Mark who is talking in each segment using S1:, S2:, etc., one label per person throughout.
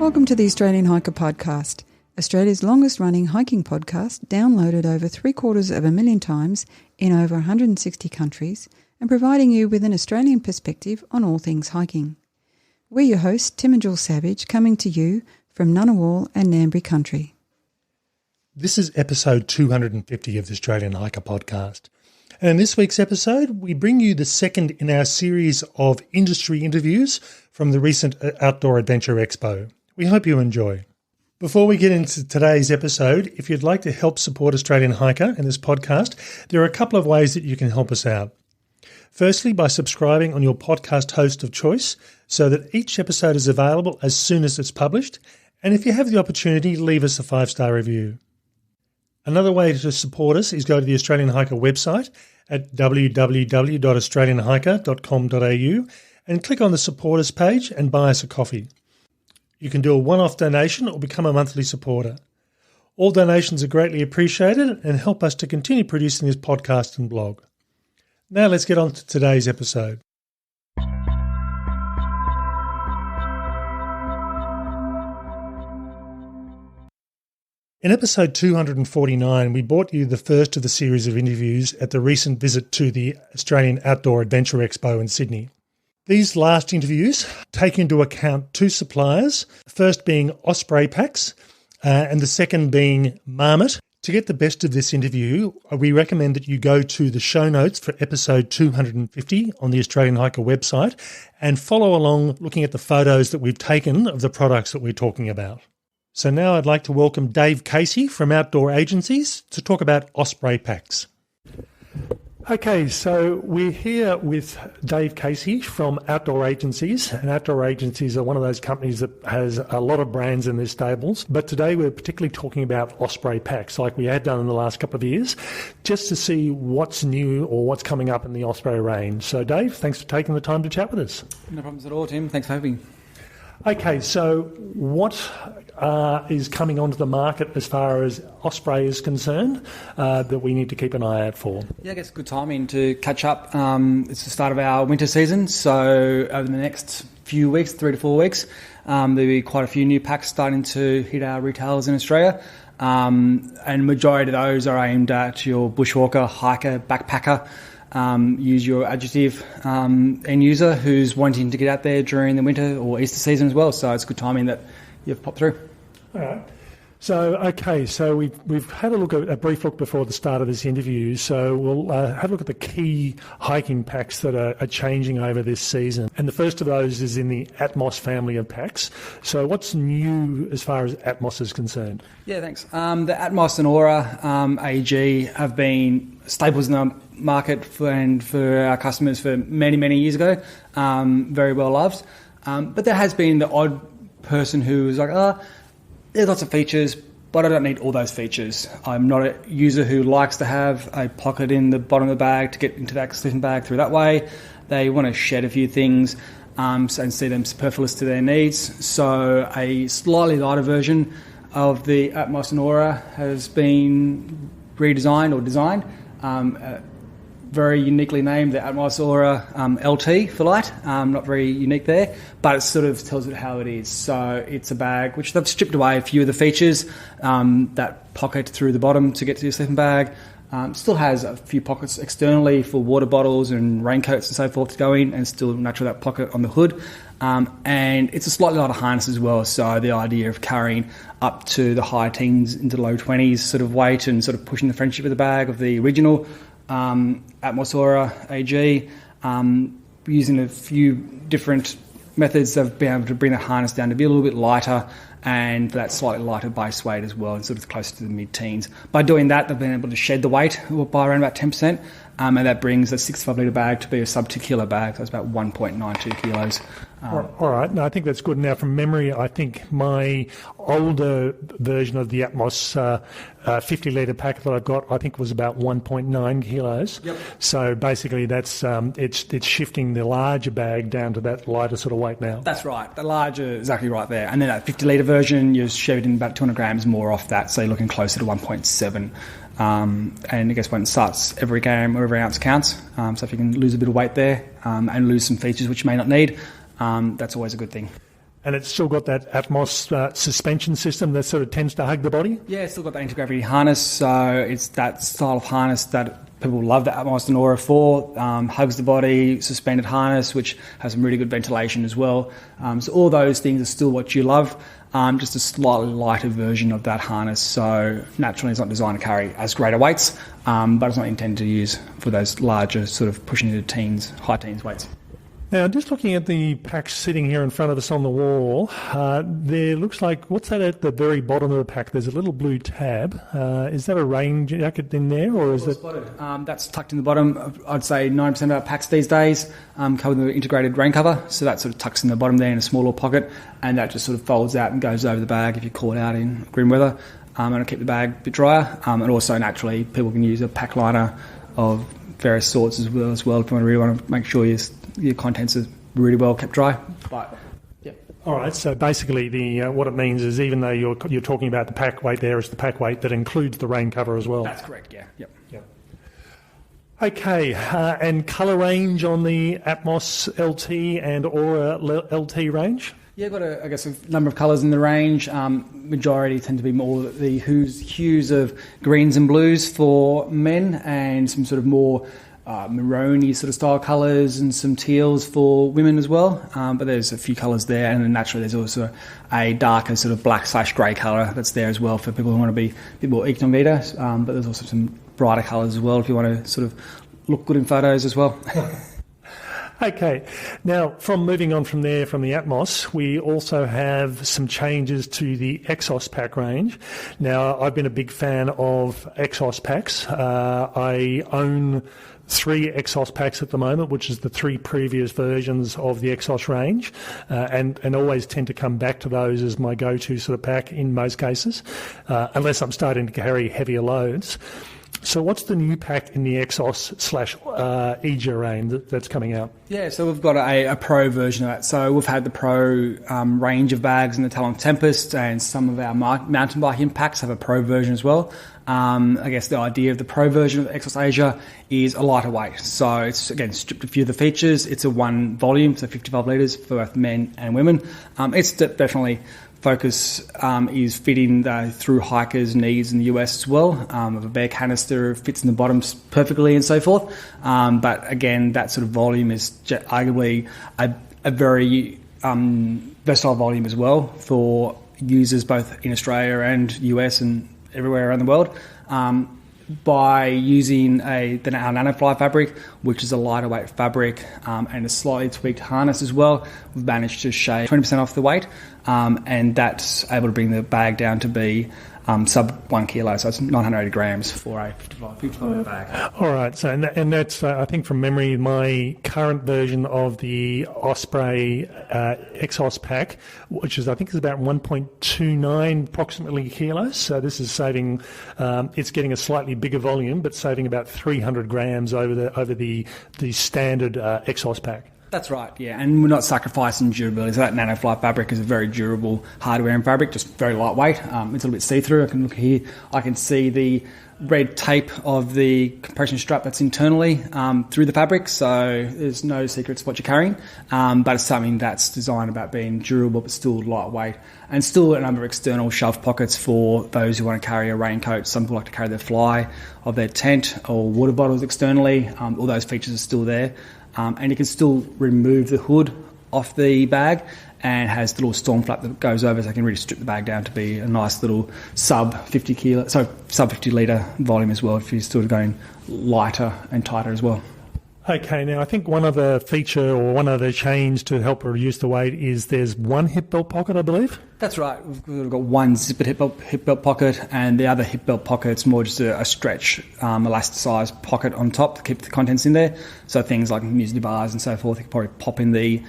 S1: Welcome to the Australian Hiker Podcast, Australia's longest-running hiking podcast, downloaded over 750,000 times in over 160 countries and providing you with an Australian perspective on all things hiking. We're your hosts, Tim and Jules Savage, coming to you from Ngunnawal and Ngambri country.
S2: This is episode 250 of the Australian Hiker Podcast. And in this week's episode, we bring you the second in our series of industry interviews from the recent Outdoor Adventure Expo. We hope you enjoy. Before we get into today's episode, if you'd like to help support Australian Hiker and this podcast, there are a couple of ways that you can help us out. Firstly, by subscribing on your podcast host of choice so that each episode is available as soon as it's published. And if you have the opportunity, leave us a 5-star review. Another way to support us is go to the Australian Hiker website at www.australianhiker.com.au and click on the Support Us page and buy us a coffee. You can do a one-off donation or become a monthly supporter. All donations are greatly appreciated and help us to continue producing this podcast and blog. Now let's get on to today's episode. In episode 249, we brought you the first of the series of interviews at the recent visit to the Australian Outdoor Adventure Expo in Sydney. These last interviews take into account two suppliers, the first being Osprey Packs and the second being Marmot. To get the best of this interview, we recommend that you go to the show notes for episode 250 on the Australian Hiker website and follow along looking at the photos that we've taken of the products that we're talking about. So now I'd like to welcome Dave Casey from Outdoor Agencies to talk about Osprey Packs. Okay, so we're here with Dave Casey from Outdoor Agencies, and Outdoor Agencies are one of those companies that has a lot of brands in their stables, but today we're particularly talking about Osprey Packs like we had done in the last couple of years, just to see what's new or what's coming up in the Osprey range. So Dave, thanks for taking the time to chat with us.
S3: No problems at all, Tim. Thanks for having me.
S2: Okay, so what is coming onto the market as far as Osprey is concerned that we need to keep an eye out for?
S3: Yeah, I guess good timing to catch up. It's the start of our winter season, so over the next few weeks, 3 to 4 weeks, there'll be quite a few new packs starting to hit our retailers in Australia. And majority of those are aimed at your bushwalker, hiker, backpacker. Use your adjective end user who's wanting to get out there during the winter or Easter season as well. So it's good timing that you've popped through.
S2: All right. So we've had a brief look before the start of this interview. So we'll have a look at the key hiking packs that are changing over this season. And the first of those is in the Atmos family of packs. So what's new as far as Atmos is concerned?
S3: Yeah, thanks. The Atmos and Aura AG have been staples in the market for our customers for many, many years ago. Very well loved. But there has been the odd person who is like, there's lots of features, but I don't need all those features. I'm not a user who likes to have a pocket in the bottom of the bag to get into that sleeping bag through that way. They want to shed a few things and see them superfluous to their needs. So a slightly lighter version of the Atmos and Aura has been redesigned or designed. Very uniquely named, the Atmos Aura LT for light. Not very unique there, but it sort of tells it how it is. So it's a bag which they've stripped away a few of the features. That pocket through the bottom to get to your sleeping bag. Still has a few pockets externally for water bottles and raincoats and so forth to go in, and still naturally that pocket on the hood. And it's a slightly lighter harness as well. So the idea of carrying up to the high teens into the low 20s sort of weight and sort of pushing the friendship of the bag of the original Atmos Aura AG, using a few different methods of being able to bring the harness down to be a little bit lighter and that slightly lighter base weight as well, and sort of closer to the mid-teens. By doing that, they've been able to shed the weight by around about 10%, and that brings a 65-litre bag to be a sub-2 kilo bag, so it's about 1.92 kilos.
S2: All right. No, I think that's good. Now, from memory, I think my older version of the Atmos 50-litre pack that I've got, I think was about 1.9 kilos.
S3: Yep.
S2: So basically, that's it's shifting the larger bag down to that lighter sort of weight now.
S3: That's right. The larger, exactly right there. And then that 50-litre version, you're shaving about 200 grams more off that, so you're looking closer to 1.7. And I guess when it starts, every game or every ounce counts. So if you can lose a bit of weight there and lose some features which you may not need, that's always a good thing.
S2: And it's still got that Atmos suspension system that sort of tends to hug the body?
S3: Yeah, it's still got the anti-gravity harness, so it's that style of harness that people love the Atmos and Aura for. Hugs the body, suspended harness, which has some really good ventilation as well. So all those things are still what you love, just a slightly lighter version of that harness. So naturally it's not designed to carry as greater weights, but it's not intended to use for those larger sort of pushing into teens, high teens weights.
S2: Now, just looking at the pack sitting here in front of us on the wall, there looks like, what's that at the very bottom of the pack? There's a little blue tab. Is that a rain jacket in there, or is it?
S3: That's tucked in the bottom. I'd say 90% of our packs these days come with an integrated rain cover, so that sort of tucks in the bottom there in a small little pocket, and that just sort of folds out and goes over the bag if you call it out in grim weather, and it'll keep the bag a bit drier. And also, naturally, people can use a pack liner of various sorts as well if you really want to make sure your contents are really well kept dry. But yeah.
S2: All right. So basically, what it means is, even though you're talking about the pack weight, there is the pack weight that includes the rain cover as well.
S3: That's correct. Yeah. Yep.
S2: Yep. Okay. And colour range on the Atmos LT and Aura LT range.
S3: Yeah, got a number of colours in the range. Majority tend to be more the hues of greens and blues for men, and some sort of more maroony sort of style colours and some teals for women as well. But there's a few colours there, and then naturally there's also a darker sort of black/grey colour that's there as well for people who want to be a bit more incognito. But there's also some brighter colours as well if you want to sort of look good in photos as well.
S2: Okay. Now, moving on from there, from the Atmos, we also have some changes to the Exos pack range. Now, I've been a big fan of Exos packs. I own 3 Exos packs at the moment, which is the 3 previous versions of the Exos range, and always tend to come back to those as my go-to sort of pack in most cases, unless I'm starting to carry heavier loads. So what's the new pack in the Exos/EJA range that's coming out? Yeah,
S3: so we've got a Pro version of that. So we've had the Pro range of bags in the Talon Tempest, and some of our mountain biking packs have a Pro version as well. I guess the idea of the Pro version of the Exos Asia is a lighter weight. So it's, again, stripped a few of the features. It's a 1 volume, so 55 litres for both men and women. It's definitely... Focus is fitting through hikers' needs in the US as well. Of a bare canister fits in the bottoms perfectly and so forth. But again, that sort of volume is arguably a very versatile volume as well for users both in Australia and US and everywhere around the world. By using our nanofly fabric, which is a lighter weight fabric, and a slightly tweaked harness as well, we've managed to shave 20% off the weight, and that's able to bring the bag down to be sub 1 kilo, so it's 980 grams for a 55 bag.
S2: All right, so and that's I think from memory, my current version of the Osprey Exos pack, which is I think is about 1.29 approximately kilos. So this is saving. It's getting a slightly bigger volume, but saving about 300 grams over the standard Exos pack.
S3: That's right, yeah, and we're not sacrificing durability. So that nanofly fabric is a very durable, hard-wearing fabric, just very lightweight. It's a little bit see-through. I can look here. I can see the red tape of the compression strap that's internally through the fabric, so there's no secrets what you're carrying. But it's something that's designed about being durable but still lightweight, and still a number of external shelf pockets for those who want to carry a raincoat. Some people like to carry their fly of their tent or water bottles externally. All those features are still there. And you can still remove the hood off the bag, and has the little storm flap that goes over, so I can really strip the bag down to be a nice little sub 50 litre volume as well, if you're still going lighter and tighter as well.
S2: Okay, now I think one other feature or one other change to help reduce the weight is there's one hip belt pocket, I believe.
S3: That's right. We've got one zippered hip belt pocket, and the other hip belt pocket's more just a stretch, elasticized pocket on top to keep the contents in there. So things like muesli bars and so forth, you can probably pop in the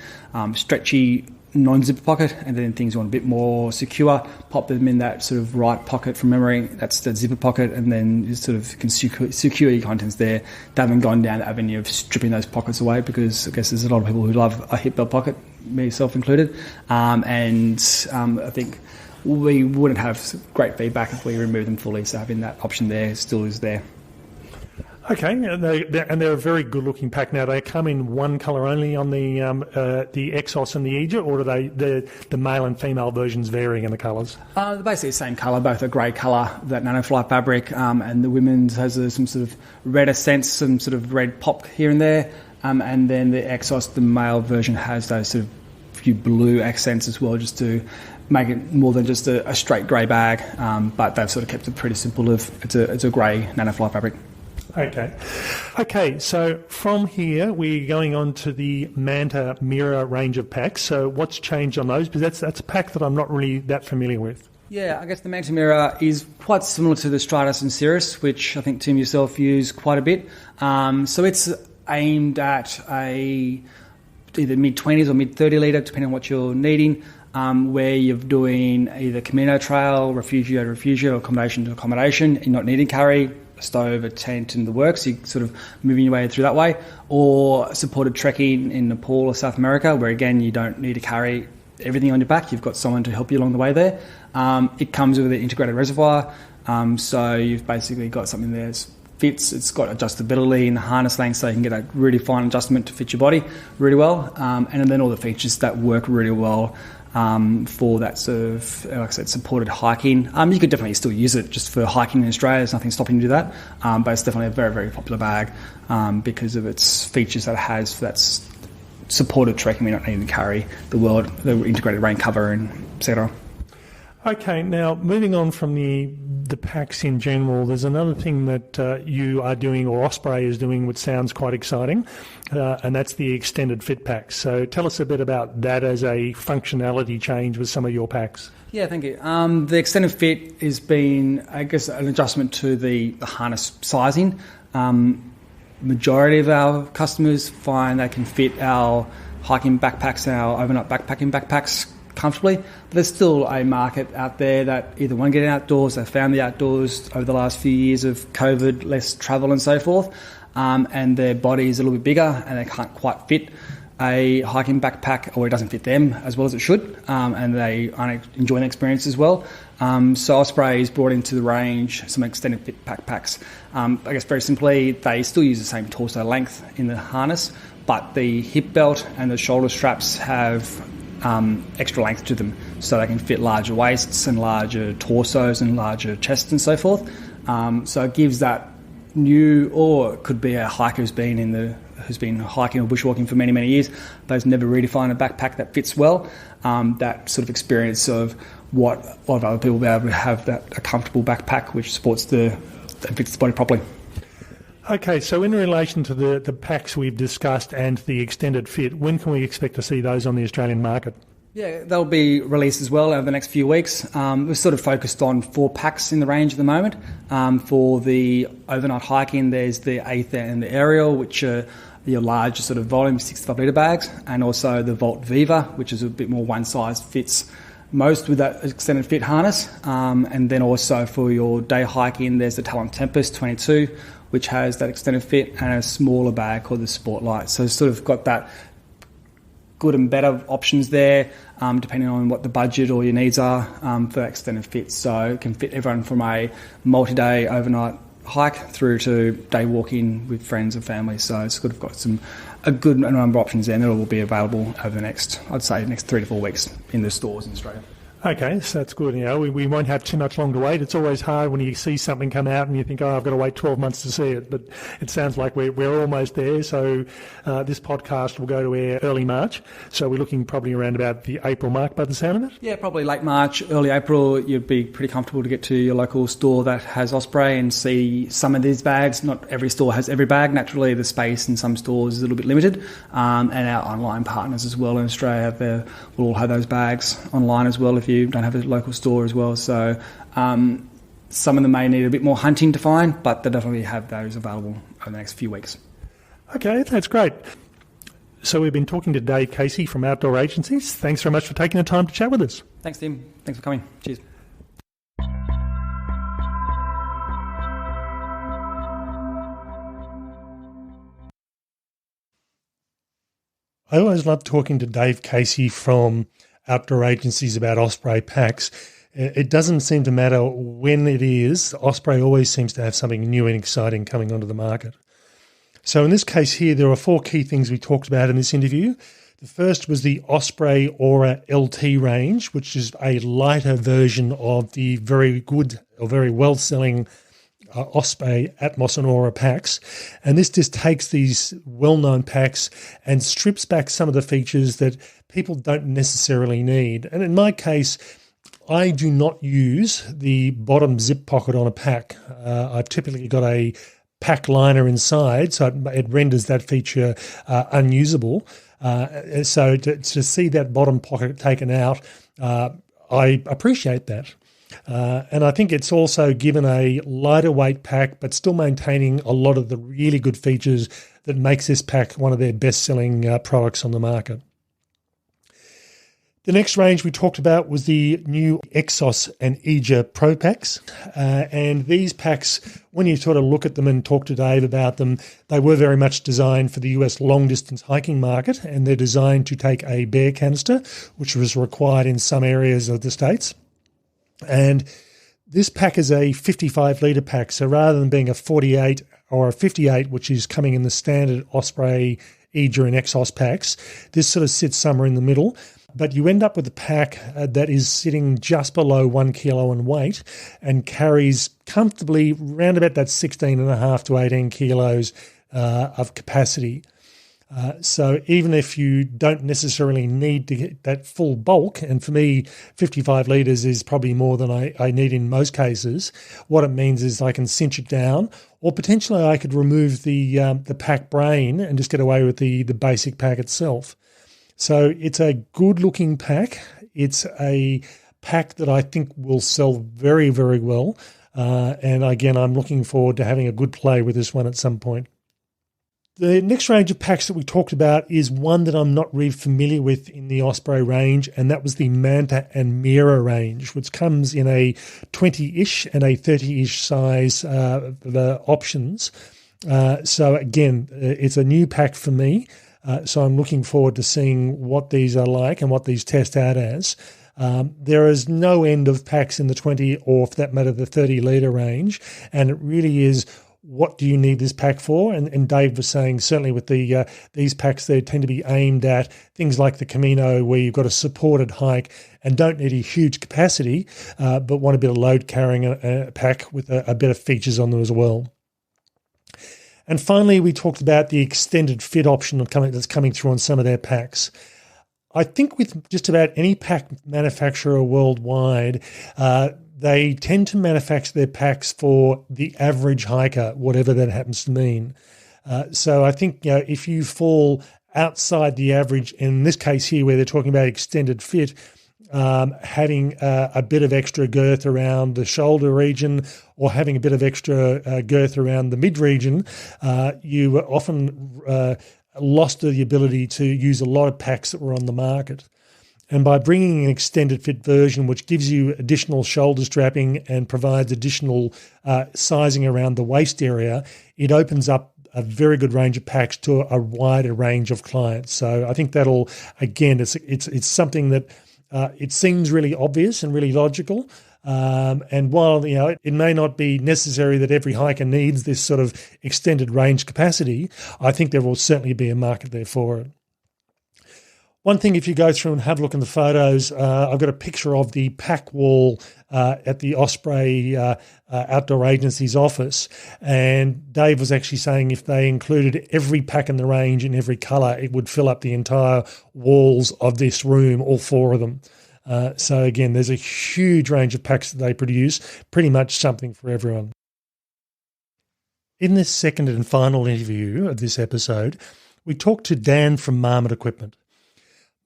S3: stretchy non-zipper pocket, and then things you want a bit more secure, pop them in that sort of right pocket from memory. That's the zipper pocket, and then you sort of can secure your contents there. They haven't gone down the avenue of stripping those pockets away, because I guess there's a lot of people who love a hip belt pocket, myself included, and I think we wouldn't have great feedback if we remove them fully, so having that option there still is there.
S2: Okay, and they're a very good-looking pack. Now, they come in one colour only on the Exos and the Aegis, or are the male and female versions varying in the colours?
S3: They're basically the same colour, both a grey colour, that nanofly fabric, and the women's has some sort of redder sense, some sort of red pop here and there, and then the Exos, the male version, has those sort of few blue accents as well, just to make it more than just a straight grey bag, but they've sort of kept it pretty simple. It's a grey nanofly fabric.
S2: Okay, so from here we're going on to the Manta Mirror range of packs. So what's changed on those? Because that's a pack that I'm not really that familiar with.
S3: Yeah, I guess the Manta Mirror is quite similar to the Stratus and Cirrus, which I think Tim yourself use quite a bit. So it's aimed at either mid-20s or mid-30 litre, depending on what you're needing, where you're doing either Camino Trail, refugio to refugio, or accommodation to accommodation, and not needing carry, a stove, a tent, and the works, you're sort of moving your way through that way, or supported trekking in Nepal or South America, where again you don't need to carry everything on your back, you've got someone to help you along the way there. It comes with an integrated reservoir, so you've basically got something there that fits, it's got adjustability in the harness length, so you can get a really fine adjustment to fit your body really well, and then all the features that work really well for that sort of, like I said, supported hiking. You could definitely still use it just for hiking in Australia. There's nothing stopping you to do that, but it's definitely a very, very popular bag because of its features that it has for that supported trekking. We don't need to carry the integrated rain cover and etc.
S2: Okay, now moving on from the packs in general, there's another thing that you are doing, or Osprey is doing, which sounds quite exciting, and that's the extended fit packs. So tell us a bit about that as a functionality change with some of your packs.
S3: Yeah, thank you. The extended fit has been, I guess, an adjustment to the harness sizing. Majority of our customers find they can fit our hiking backpacks and our overnight backpacking backpacks comfortably, but there's still a market out there that either want to get outdoors, they found the outdoors over the last few years of COVID, less travel and so forth, and their body is a little bit bigger and they can't quite fit a hiking backpack, or it doesn't fit them as well as it should, and they aren't enjoying the experience as well. So Osprey has brought into the range some extended fit backpacks. I guess very simply, they still use the same torso length in the harness, but the hip belt and the shoulder straps have extra length to them, so they can fit larger waists and larger torsos and larger chests and so forth. So it gives that new, or it could be a hiker who's been hiking or bushwalking for many, many years, but has never really found a backpack that fits well. That sort of experience of what a lot of other people will be able to have, that a comfortable backpack which supports and fits the body properly.
S2: Okay, so in relation to the packs we've discussed and the extended fit, when can we expect to see those on the Australian market?
S3: Yeah, they'll be released as well over the next few weeks. We're sort of focused on 4 packs in the range at the moment. For the overnight hiking, there's the Aether and the Aerial, which are your larger sort of volume 65 litre bags, and also the Volt Viva, which is a bit more one size fits most with that extended fit harness. And then also for your day hiking, there's the Talon Tempest 22, which has that extended fit, and a smaller bag called the Sportlight. So it's sort of got that good and better options there, depending on what the budget or your needs are for that extended fit. So it can fit everyone from a multi-day overnight hike through to day walking with friends and family. So it's sort of got a good number of options there, and it will be available over the next 3 to 4 weeks in the stores in Australia.
S2: Okay, so that's good. You know, we won't have too much long to wait. It's always hard when you see something come out and you think, I've got to wait 12 months to see it. But it sounds like we're almost there. So this podcast will go to air early March. So we're looking probably around about the April mark by the sound of it?
S3: Yeah, probably late March, early April. You'd be pretty comfortable to get to your local store that has Osprey and see some of these bags. Not every store has every bag. Naturally, the space in some stores is a little bit limited. And our online partners as well in Australia will all have those bags online as well if you don't have a local store as well. So some of them may need a bit more hunting to find, but they definitely have those available over the next few weeks.
S2: Okay, that's great. So we've been talking to Dave Casey from Outdoor Agencies. Thanks very much for taking the time to chat with us.
S3: Thanks, Tim. Thanks for coming. Cheers.
S2: I always love talking to Dave Casey from Outdoor Agencies about Osprey packs. It doesn't seem to matter when it is. Osprey always seems to have something new and exciting coming onto the market. So in this case here, there are 4 key things we talked about in this interview. The first was the Osprey Aura LT range, which is a lighter version of the very good or very well-selling Osprey Atmos and Aura packs. And this just takes these well-known packs and strips back some of the features that people don't necessarily need. And in my case, I do not use the bottom zip pocket on a pack. I've typically got a pack liner inside, so it renders that feature unusable. So to see that bottom pocket taken out, I appreciate that. And I think it's also given a lighter weight pack, but still maintaining a lot of the really good features that makes this pack one of their best-selling products on the market. The next range we talked about was the new Exos and Eja Pro packs. And these packs, when you sort of look at them and talk to Dave about them, they were very much designed for the US long-distance hiking market, and they're designed to take a bare canister, which was required in some areas of the States. And this pack is a 55-litre pack, so rather than being a 48 or a 58, which is coming in the standard Osprey, Eja and Exos packs, this sort of sits somewhere in the middle. But you end up with a pack that is sitting just below 1 kilo in weight and carries comfortably around about that 16.5 to 18 kilos of capacity. So even if you don't necessarily need to get that full bulk, and for me, 55 litres is probably more than I need in most cases, what it means is I can cinch it down, or potentially I could remove the pack brain and just get away with the basic pack itself. So it's a good-looking pack. It's a pack that I think will sell very, very well. And again, I'm looking forward to having a good play with this one at some point. The next range of packs that we talked about is one that I'm not really familiar with in the Osprey range, and that was the Manta and Mira range, which comes in a 20-ish and a 30-ish size the options. So again, it's a new pack for me. So I'm looking forward to seeing what these are like and what these test out as. There is no end of packs in the 20 or, for that matter, the 30-litre range, and it really is what do you need this pack for? And Dave was saying certainly with these packs, they tend to be aimed at things like the Camino, where you've got a supported hike and don't need a huge capacity, but want a bit of load carrying a pack with a bit of features on them as well. And finally, we talked about the extended fit option that's coming through on some of their packs. I think with just about any pack manufacturer worldwide, they tend to manufacture their packs for the average hiker, whatever that happens to mean. So I think if you fall outside the average, in this case here where they're talking about extended fit, having a bit of extra girth around the shoulder region or having a bit of extra girth around the mid region, you were often lost the ability to use a lot of packs that were on the market. And by bringing an extended fit version, which gives you additional shoulder strapping and provides additional sizing around the waist area, it opens up a very good range of packs to a wider range of clients. So I think that'll, again, it's something that it seems really obvious and really logical. And while it may not be necessary that every hiker needs this sort of extended range capacity, I think there will certainly be a market there for it. One thing, if you go through and have a look in the photos, I've got a picture of the pack wall at the Osprey Outdoor Agency's office, and Dave was actually saying if they included every pack in the range in every colour, it would fill up the entire walls of this room, all 4 of them. So again, there's a huge range of packs that they produce, pretty much something for everyone. In this second and final interview of this episode, we talked to Dan from Marmot Equipment.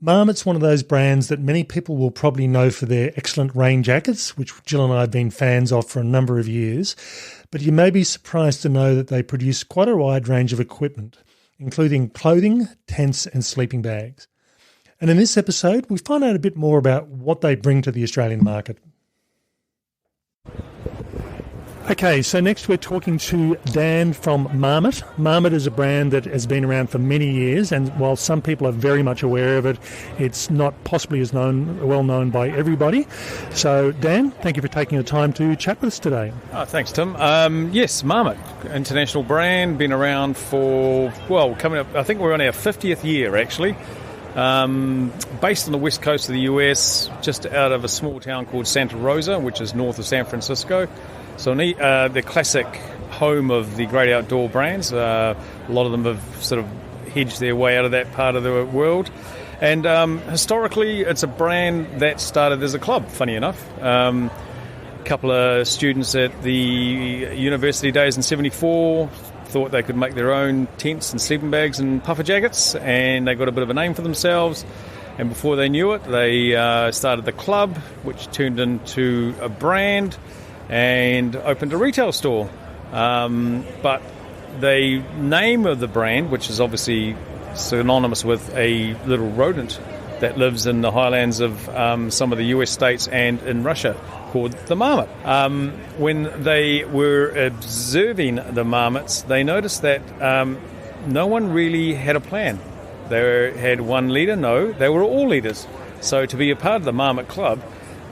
S2: Marmot's one of those brands that many people will probably know for their excellent rain jackets, which Jill and I have been fans of for a number of years, but you may be surprised to know that they produce quite a wide range of equipment, including clothing, tents and sleeping bags. And in this episode, we find out a bit more about what they bring to the Australian market. Okay, so next we're talking to Dan from Marmot. Marmot is a brand that has been around for many years, and while some people are very much aware of it, it's not possibly as well known by everybody. So, Dan, thank you for taking the time to chat with us today.
S4: Thanks, Tim. Yes, Marmot, international brand, been around for, coming up, I think we're on our 50th year, actually. Based on the west coast of the US, just out of a small town called Santa Rosa, which is north of San Francisco. So the classic home of the great outdoor brands. A lot of them have sort of hedged their way out of that part of the world. And historically, it's a brand that started as a club, funny enough. A couple of students at the university days in 74 thought they could make their own tents and sleeping bags and puffer jackets, and they got a bit of a name for themselves. And before they knew it, they started the club, which turned into a brand, and opened a retail store. But the name of the brand, which is obviously synonymous with a little rodent that lives in the highlands of some of the US states and in Russia, called the marmot. When they were observing the marmots, they noticed that no one really had a plan. They had one leader? No, they were all leaders. So to be a part of the Marmot Club,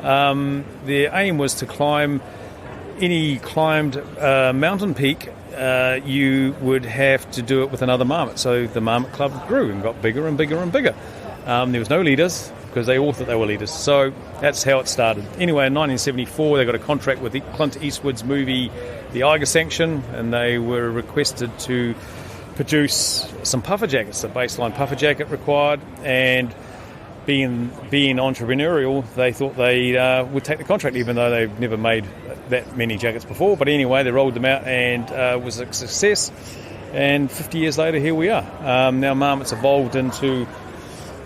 S4: their aim was to climb any climbed mountain peak. You would have to do it with another marmot. So the Marmot Club grew and got bigger and bigger and bigger. There was no leaders because they all thought they were leaders. So that's how it started. Anyway, in 1974, they got a contract with Clint Eastwood's movie The Eiger Sanction, and they were requested to produce some puffer jackets, the baseline puffer jacket required, and being entrepreneurial, they thought they would take the contract, even though they've never made that many jackets before. But anyway, they rolled them out, and it was a success. And 50 years later, here we are. Now Marmot's evolved into,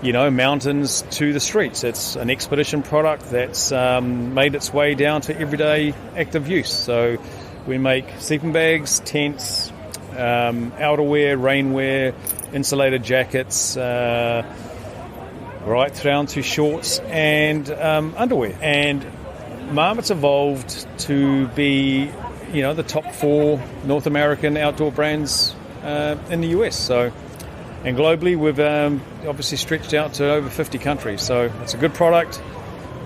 S4: mountains to the streets. It's an expedition product that's made its way down to everyday active use. So we make sleeping bags, tents, outerwear, rainwear, insulated jackets, right down to shorts and underwear. And Marmot's evolved to be, the top 4 North American outdoor brands in the US. So, and globally, we've obviously stretched out to over 50 countries. So it's a good product.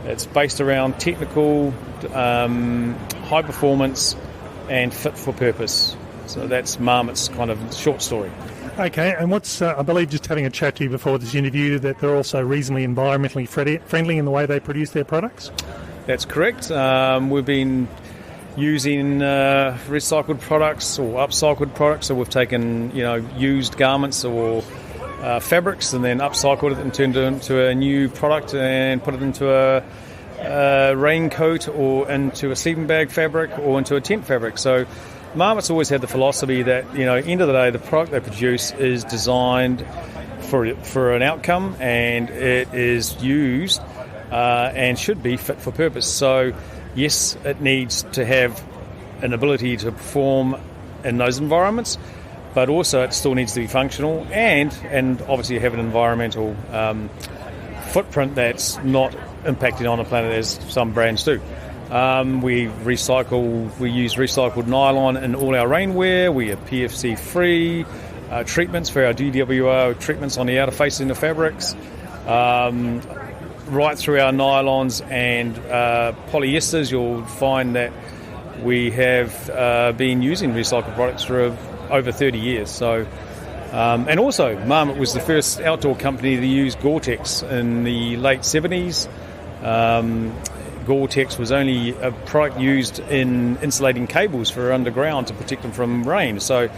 S4: It's based around technical, high performance, and fit for purpose. So that's Marmot's kind of short story.
S2: Okay, and what's, I believe, just having a chat to you before this interview, that they're also reasonably environmentally friendly in the way they produce their products?
S4: That's correct. We've been using recycled products or upcycled products. So we've taken, used garments or fabrics and then upcycled it and turned it into a new product and put it into a raincoat or into a sleeping bag fabric or into a tent fabric. So Marmot's always had the philosophy that, end of the day, the product they produce is designed for an outcome, and it is used and should be fit for purpose. So, yes, it needs to have an ability to perform in those environments, but also it still needs to be functional and obviously have an environmental footprint that's not impacting on the planet as some brands do. We use recycled nylon in all our rainwear. We have PFC-free treatments for our DWR treatments on the outer facing of fabrics, right through our nylons and polyesters. You'll find that we have been using recycled products for over 30 years. So, and also, Marmot was the first outdoor company to use Gore-Tex in the late 70s. Gore-Tex was only a product used in insulating cables for underground to protect them from rain. So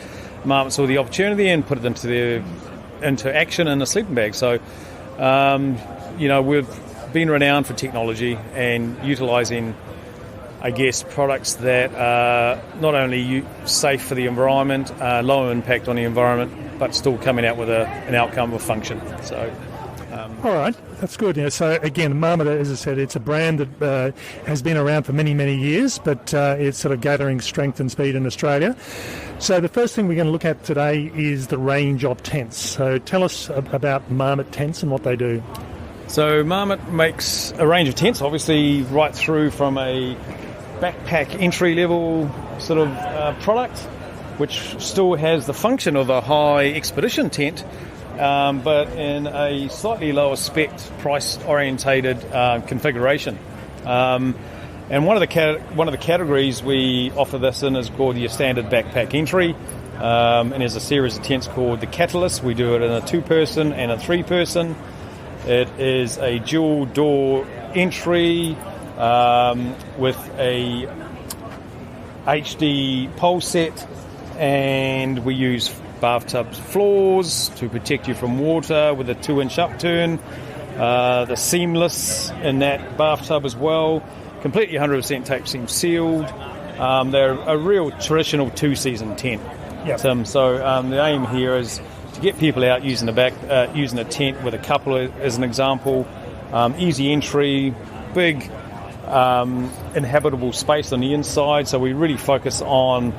S4: Marmot saw the opportunity and put it into action in a sleeping bag. So, we've been renowned for technology and utilising, I guess, products that are not only safe for the environment, low impact on the environment, but still coming out with an outcome of function. So.
S2: All right, that's good. So again, Marmot, as I said, it's a brand that has been around for many, many years, but it's sort of gathering strength and speed in Australia. So the first thing we're going to look at today is the range of tents. So tell us about Marmot tents and what they do.
S4: So Marmot makes a range of tents, obviously right through from a backpack entry-level sort of product, which still has the function of a high expedition tent, but in a slightly lower spec, price-orientated configuration. And one of the categories we offer this in is called your standard backpack entry, and there's a series of tents called the Catalyst. We do it in a 2-person and a 3-person. It is a dual door entry with a HD pole set, and we use bathtub floors to protect you from water with a 2-inch upturn. The seamless in that bathtub as well, completely 100% tape seam sealed. They're a real traditional 2-season tent.
S2: Yep.
S4: So the aim here is to get people out using a tent with a couple as an example. Easy entry, big inhabitable space on the inside. So we really focus on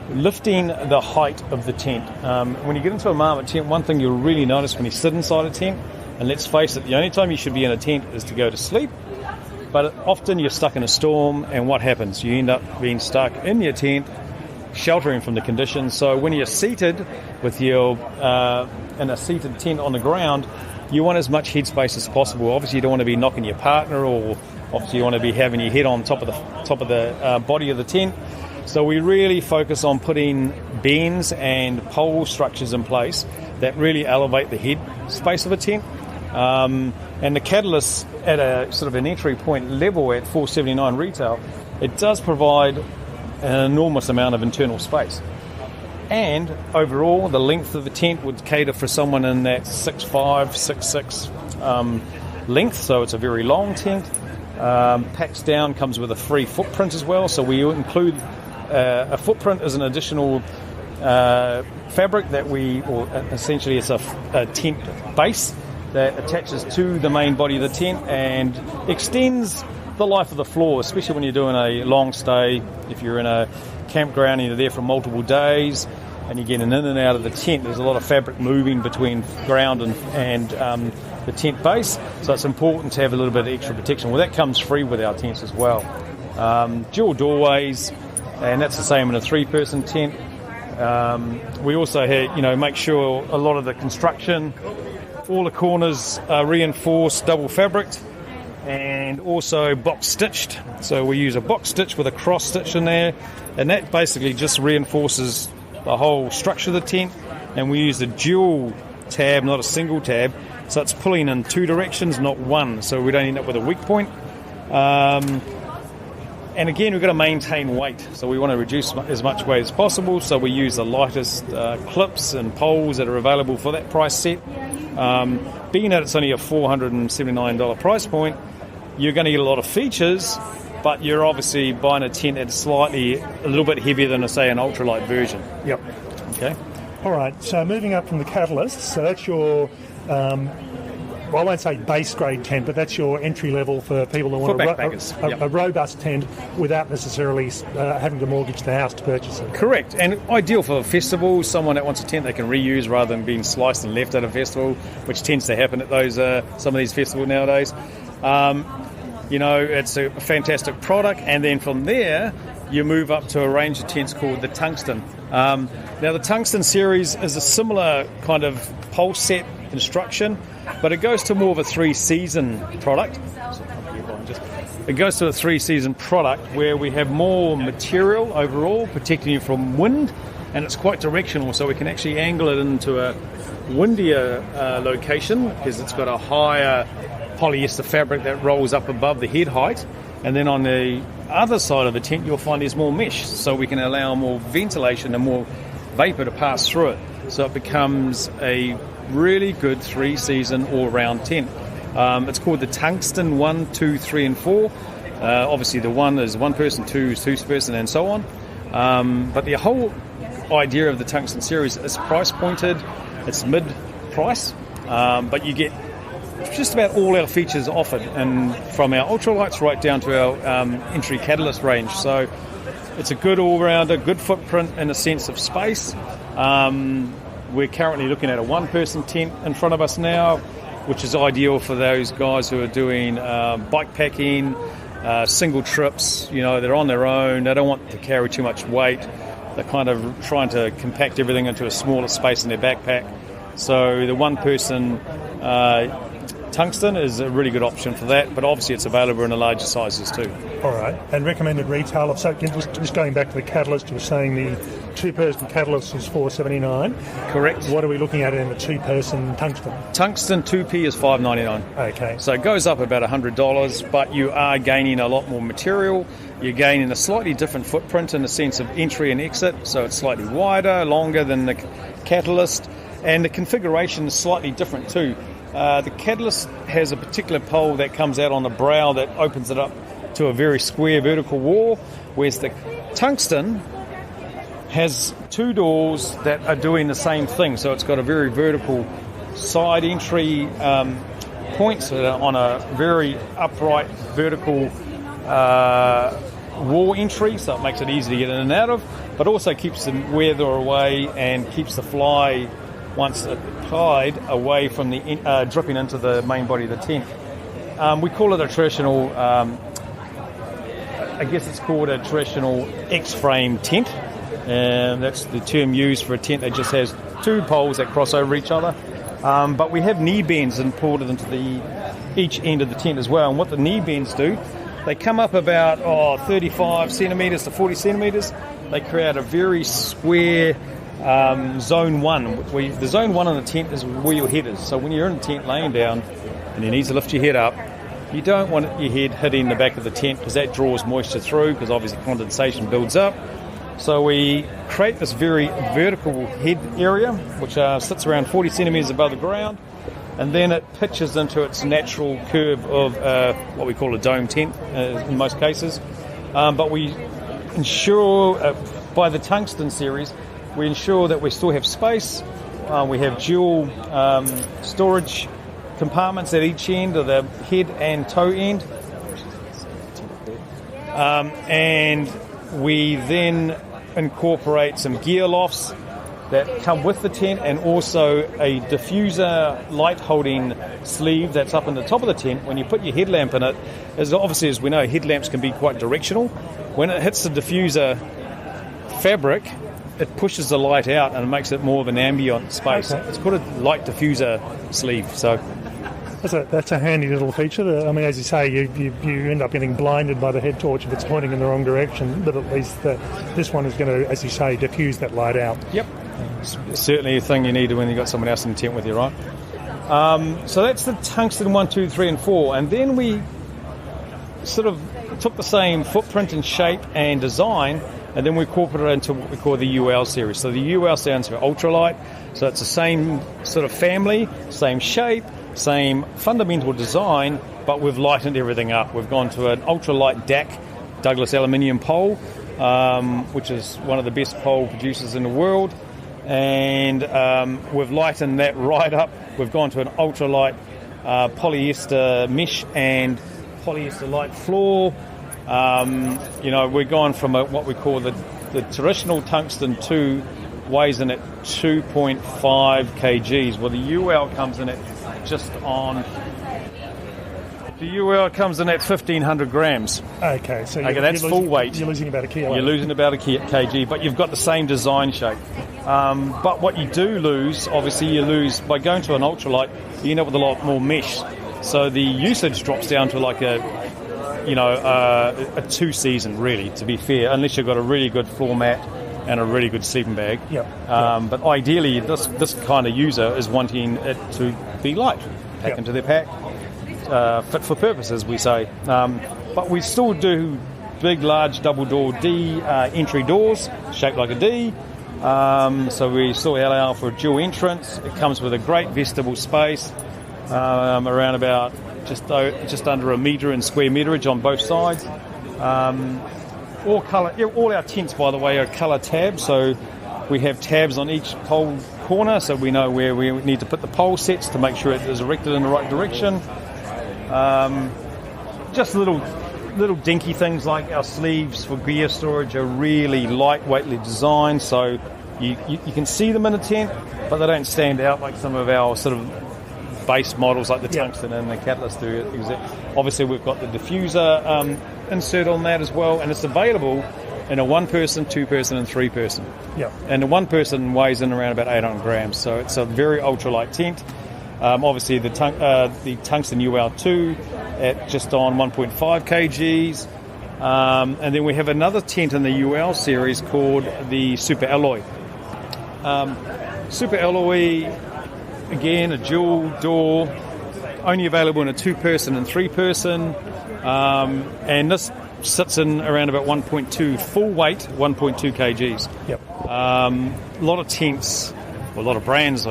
S4: lifting the height of the tent. When you get into a marmot tent, one thing you'll really notice when you sit inside a tent, and let's face it, the only time you should be in a tent is to go to sleep. But often you're stuck in a storm, and what happens? You end up being stuck in your tent, sheltering from the conditions. So when you're seated with your in a seated tent on the ground, you want as much headspace as possible. Obviously, you don't want to be knocking your partner, or obviously you want to be having your head on top of the body of the tent. So we really focus on putting beams and pole structures in place that really elevate the head space of a tent. And the Catalyst at a sort of an entry point level at $479 retail, it does provide an enormous amount of internal space. And overall, the length of the tent would cater for someone in that 6'5", 6'6" length, so it's a very long tent. Packs down, comes with a free footprint as well, so we include a footprint as an additional fabric that essentially it's a tent base that attaches to the main body of the tent and extends the life of the floor, especially when you're doing a long stay. If you're in a campground and you're there for multiple days and you're getting in and out of the tent, there's a lot of fabric moving between ground and the tent base, so it's important to have a little bit of extra protection. Well, that comes free with our tents as well. Dual doorways, and that's the same in a 3-person tent. We also make sure a lot of the construction, all the corners are reinforced, double fabricked, and also box stitched. So we use a box stitch with a cross stitch in there, and that basically just reinforces the whole structure of the tent. And we use a dual tab, not a single tab, so it's pulling in 2 directions, not one, so we don't end up with a weak point. And again, we've got to maintain weight, so we want to reduce as much weight as possible, so we use the lightest clips and poles that are available for that price set. Being that it's only a $479 price point, you're going to get a lot of features, but you're obviously buying a tent that's a little bit heavier than, say, an ultralight version.
S2: Yep.
S4: Okay.
S2: All right, so moving up from the Catalyst, so that's your, I won't say base grade tent, but that's your entry level for people that want a robust tent without necessarily having to mortgage the house to purchase it.
S4: Correct, and ideal for a festival, someone that wants a tent they can reuse rather than being sliced and left at a festival, which tends to happen at those some of these festivals nowadays. It's a fantastic product, and then from there you move up to a range of tents called the Tungsten. Now the Tungsten series is a similar kind of pole set construction, but it goes to more of a 3-season product. It goes to a 3-season product where we have more material overall, protecting you from wind, and it's quite directional, so we can actually angle it into a windier location because it's got a higher polyester fabric that rolls up above the head height. And then on the other side of the tent, you'll find there's more mesh, so we can allow more ventilation and more vapour to pass through it. So it becomes a really good 3-season all-round tent. It's called the Tungsten 1, 2, 3 and 4. Obviously the 1 is 1-person, 2 is 2-person and so on. But the whole idea of the Tungsten series is price pointed. It's mid-price, but you get just about all our features offered, and from our ultralights right down to our entry Catalyst range. So it's a good all-rounder, good footprint in a sense of space. We're currently looking at a 1-person tent in front of us now, which is ideal for those guys who are doing bike packing, single trips. They're on their own. They don't want to carry too much weight. They're kind of trying to compact everything into a smaller space in their backpack. So the one-person tungsten is a really good option for that, but obviously it's available in the larger sizes too.
S2: All right. And recommended retail of, so just going back to the catalyst, you were saying the two-person catalyst is $4.79.
S4: Correct.
S2: What are we looking at in the two-person tungsten?
S4: Tungsten 2P is $5.99.
S2: Okay.
S4: So it goes up about $100, but you are gaining a lot more material. You're gaining a slightly different footprint in the sense of entry and exit, so it's slightly wider, longer than the catalyst, and the configuration is slightly different too. The catalyst has a particular pole that comes out on the brow that opens it up to a very square vertical wall, whereas the tungsten has two doors that are doing the same thing. So it's got a very vertical side entry points on a very upright vertical wall entry, so it makes it easy to get in and out of, but also keeps the weather away and keeps the fly, once applied, away from the dripping into the main body of the tent. We call it a traditional, I guess it's called a traditional X-frame tent, and that's the term used for a tent that just has two poles that cross over each other. But we have knee bends imported into each end of the tent as well, and what the knee bends do, they come up about 35 centimetres to 40 centimetres. They create a very square zone one. The zone one on the tent is where your head is. So when you're in the tent laying down and you need to lift your head up, you don't want your head hitting the back of the tent because that draws moisture through, because obviously condensation builds up. So we create this very vertical head area, which sits around 40 centimetres above the ground, and then it pitches into its natural curve of what we call a dome tent in most cases. But we ensure, by the tungsten series, we ensure that we still have space. We have dual storage compartments at each end of the head and toe end. And we then incorporate some gear lofts that come with the tent, and also a diffuser light holding sleeve that's up in the top of the tent. When you put your headlamp in it, as obviously as we know, headlamps can be quite directional. When it hits the diffuser fabric, it pushes the light out and it makes it more of an ambient space. Okay. It's called a light diffuser sleeve. So
S2: that's a handy little feature. I mean, as you say, you end up getting blinded by the head torch if it's pointing in the wrong direction, but at least this one is going to, as you say, diffuse that light out.
S4: Yep. It's certainly a thing you need when you've got someone else in the tent with you, right? So that's the tungsten 1, 2, 3 and 4. And then we sort of took the same footprint and shape and design, and then we incorporated it into what we call the UL series. So the UL stands for ultralight. So it's the same sort of family, same shape, same fundamental design, but we've lightened everything up. We've gone to an ultralight DAC, Douglas aluminium pole, which is one of the best pole producers in the world. And we've lightened that right up. We've gone to an ultralight polyester mesh and polyester light floor. We're gone from what we call the traditional tungsten 2 weighs in at 2.5 kgs. Well, the UL comes in at the UL comes in at 1,500 grams.
S2: Okay, so
S4: that's full weight.
S2: You're losing about a kilo.
S4: You're losing about a kg, but you've got the same design shape. But what you do lose, obviously, by going to an ultralight, you end up with a lot more mesh. So the usage drops down to like a 2-season, really, to be fair, unless you've got a really good floor mat and a really good sleeping bag.
S2: Yep.
S4: But ideally, this kind of user is wanting it to be light, pack into their pack, fit for purpose, as we say. But we still do big, large double-door D entry doors, shaped like a D. So we still allow for dual entrance. It comes with a great vestibule space, around about just under a metre in square meterage on both sides. All our tents, by the way, are colour tabs, so we have tabs on each pole corner, so we know where we need to put the pole sets to make sure it is erected in the right direction. Just little dinky things like our sleeves for gear storage are really lightweightly designed, so you can see them in a tent, but they don't stand out like some of our sort of base models like the tungsten and the catalyst do. Obviously, we've got the diffuser insert on that as well, and it's available in a 1-person, 2-person, and 3-person.
S2: Yeah.
S4: And the 1-person weighs in around about 800 grams, so it's a very ultralight tent. Obviously, the tungsten UL2 at just on 1.5 kgs. And then we have another tent in the UL series called the Super Alloy. Super Alloy, again, a dual door, only available in a 2-person and 3-person. And this sits in around about 1.2 full weight, 1.2 kgs.
S2: Yep.
S4: A lot of tents, or a lot of brands,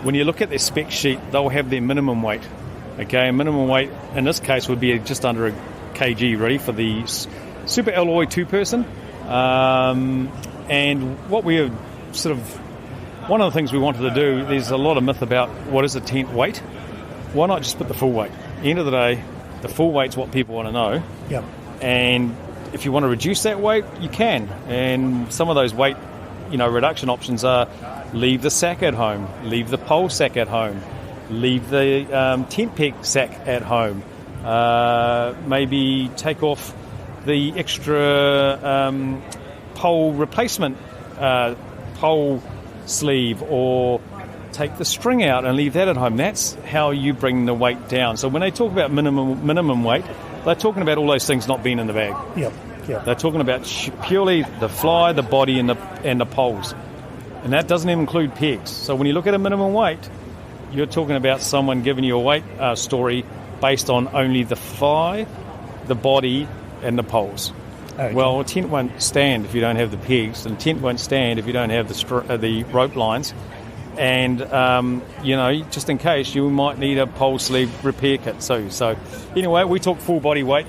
S4: when you look at their spec sheet, they'll have their minimum weight. Okay, minimum weight in this case would be just under a kg, really, for the Super Alloy 2-person. And what we have one of the things we wanted to do, there's a lot of myth about what is a tent weight. Why not just put the full weight? At the end of the day, the full weight's what people want to know.
S2: Yeah.
S4: And if you want to reduce that weight, you can. And some of those weight, reduction options are leave the sack at home, leave the pole sack at home, leave the tent peg sack at home, maybe take off the extra pole replacement pole sleeve, or take the string out and leave that at home. That's how you bring the weight down. So when they talk about minimum weight, they're talking about all those things not being in the bag.
S2: Yep.
S4: They're talking about purely the fly, the body, and the poles. And that doesn't even include pegs. So when you look at a minimum weight, you're talking about someone giving you a weight story based on only the fly, the body, and the poles.
S2: Okay.
S4: Well, a tent won't stand if you don't have the pegs, and a tent won't stand if you don't have the rope lines. And, just in case, you might need a pole sleeve repair kit. So anyway, we talk full body weight.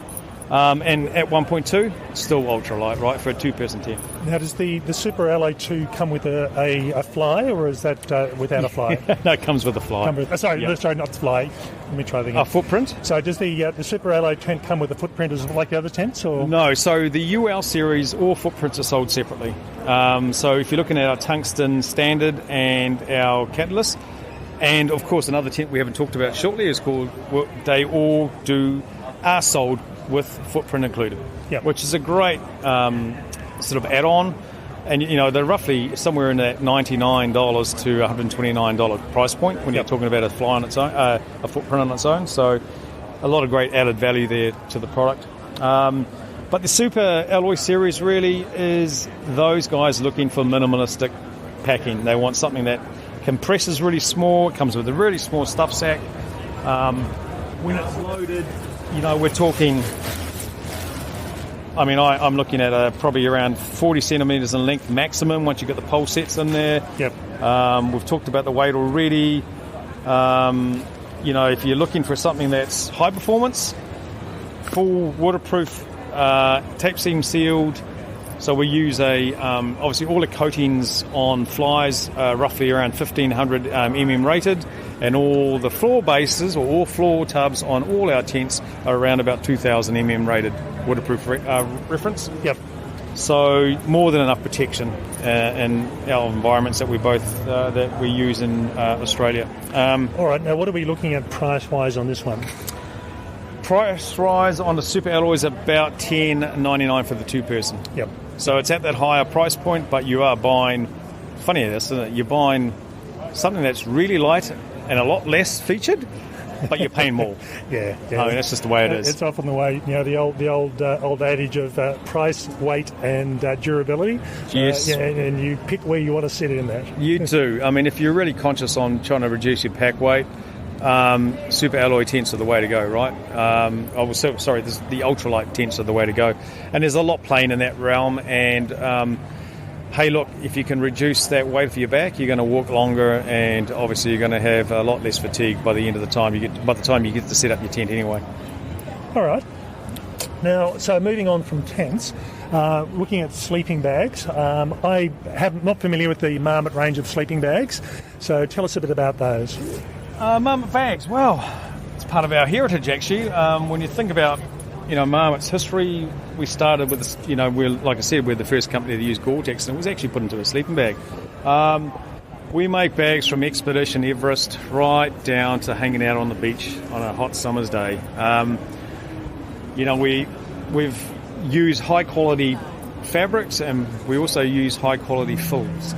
S4: And at 1.2, still ultralight, right, for a 2-person tent.
S2: Now, does the Super Alloy 2 come with a fly, or is that without a fly?
S4: No, it comes with a fly.
S2: Sorry, not the fly. Let me try that again.
S4: A footprint?
S2: So does the Super Alloy tent come with a footprint as like the other tents? Or?
S4: No, so the UL series, all footprints are sold separately. So if you're looking at our tungsten standard and our catalyst, and of course another tent we haven't talked about shortly is called, they all are sold with footprint included, which is a great sort of add-on. And, they're roughly somewhere in that $99 to $129 price point when you're talking about a fly on its own, a footprint on its own. So a lot of great added value there to the product. But the Super Alloy series really is those guys looking for minimalistic packing. They want something that compresses really small. It comes with a really small stuff sack. When it's loaded, we're talking, I'm looking at probably around 40 centimetres in length maximum once you've got the pole sets in there.
S2: Yep.
S4: We've talked about the weight already. If you're looking for something that's high performance, full waterproof, tape seam sealed. So we use obviously all the coatings on flies are roughly around 1500 mm rated, and all the floor bases or all floor tubs on all our tents are around about 2000 mm rated waterproof reference.
S2: Yep.
S4: So more than enough protection in our environments that we use in Australia.
S2: All right. Now, what are we looking at price-wise on this one?
S4: Price rise on the Super Alloy is about $10.99 for the 2-person.
S2: Yep.
S4: So it's at that higher price point, but you are buying, funny this, isn't it? You're buying something that's really light and a lot less featured, but you're paying more.
S2: Yeah.
S4: That's just the way it is.
S2: It's often the way, the old adage of price, weight, and durability.
S4: Yes.
S2: And you pick where you want to sit in that.
S4: You do. If you're really conscious on trying to reduce your pack weight, Super Alloy tents are the way to go, right? The ultralight tents are the way to go. And there's a lot playing in that realm. And hey, look, if you can reduce that weight for your back, you're going to walk longer, and obviously you're going to have a lot less fatigue by the end of the time you get to set up your tent anyway.
S2: All right. Now, so moving on from tents, looking at sleeping bags. I'm not familiar with the Marmot range of sleeping bags, so tell us a bit about those.
S4: Marmot bags, well, it's part of our heritage actually. When you think about, Marmot's history, we started with this, like I said, we're the first company to use Gore-Tex, and it was actually put into a sleeping bag. We make bags from Expedition Everest right down to hanging out on the beach on a hot summer's day. We've used high quality fabrics, and we also use high quality fills.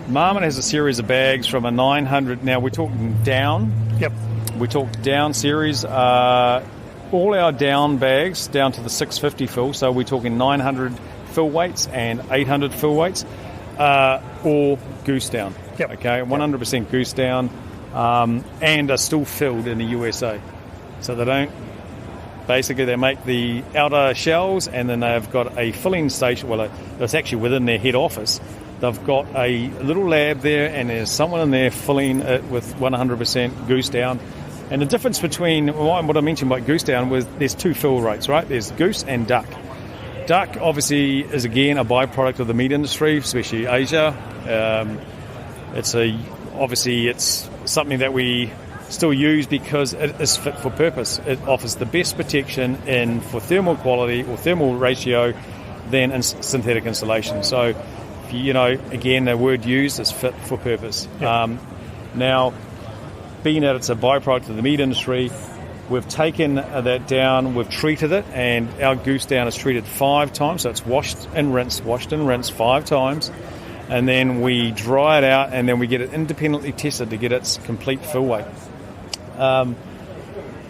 S4: Marmot has a series of bags from a 900. Now we're talking down.
S2: Yep.
S4: We talk down series. All our down bags down to the 650 fill. So we're talking 900 fill weights and 800 fill weights, or goose down.
S2: Yep.
S4: Okay, 100% goose down, and are still filled in the USA. So they don't. Basically, they make the outer shells, and then they've got a filling station. Well, it's actually within their head office. They've got a little lab there, and there's someone in there filling it with 100% goose down. And the difference between what I mentioned about goose down was there's two fill rates, right? There's goose and duck. Duck, obviously, is again a byproduct of the meat industry, especially Asia. It's something that we still use because it is fit for purpose. It offers the best protection for thermal quality or thermal ratio than in synthetic insulation. So, again, the word used is fit for purpose.
S2: Yep.
S4: Now, being that it's a byproduct of the meat industry, we've taken that down, we've treated it, and our goose down is treated 5 times. So it's washed and rinsed 5 times. And then we dry it out, and then we get it independently tested to get its complete fill weight.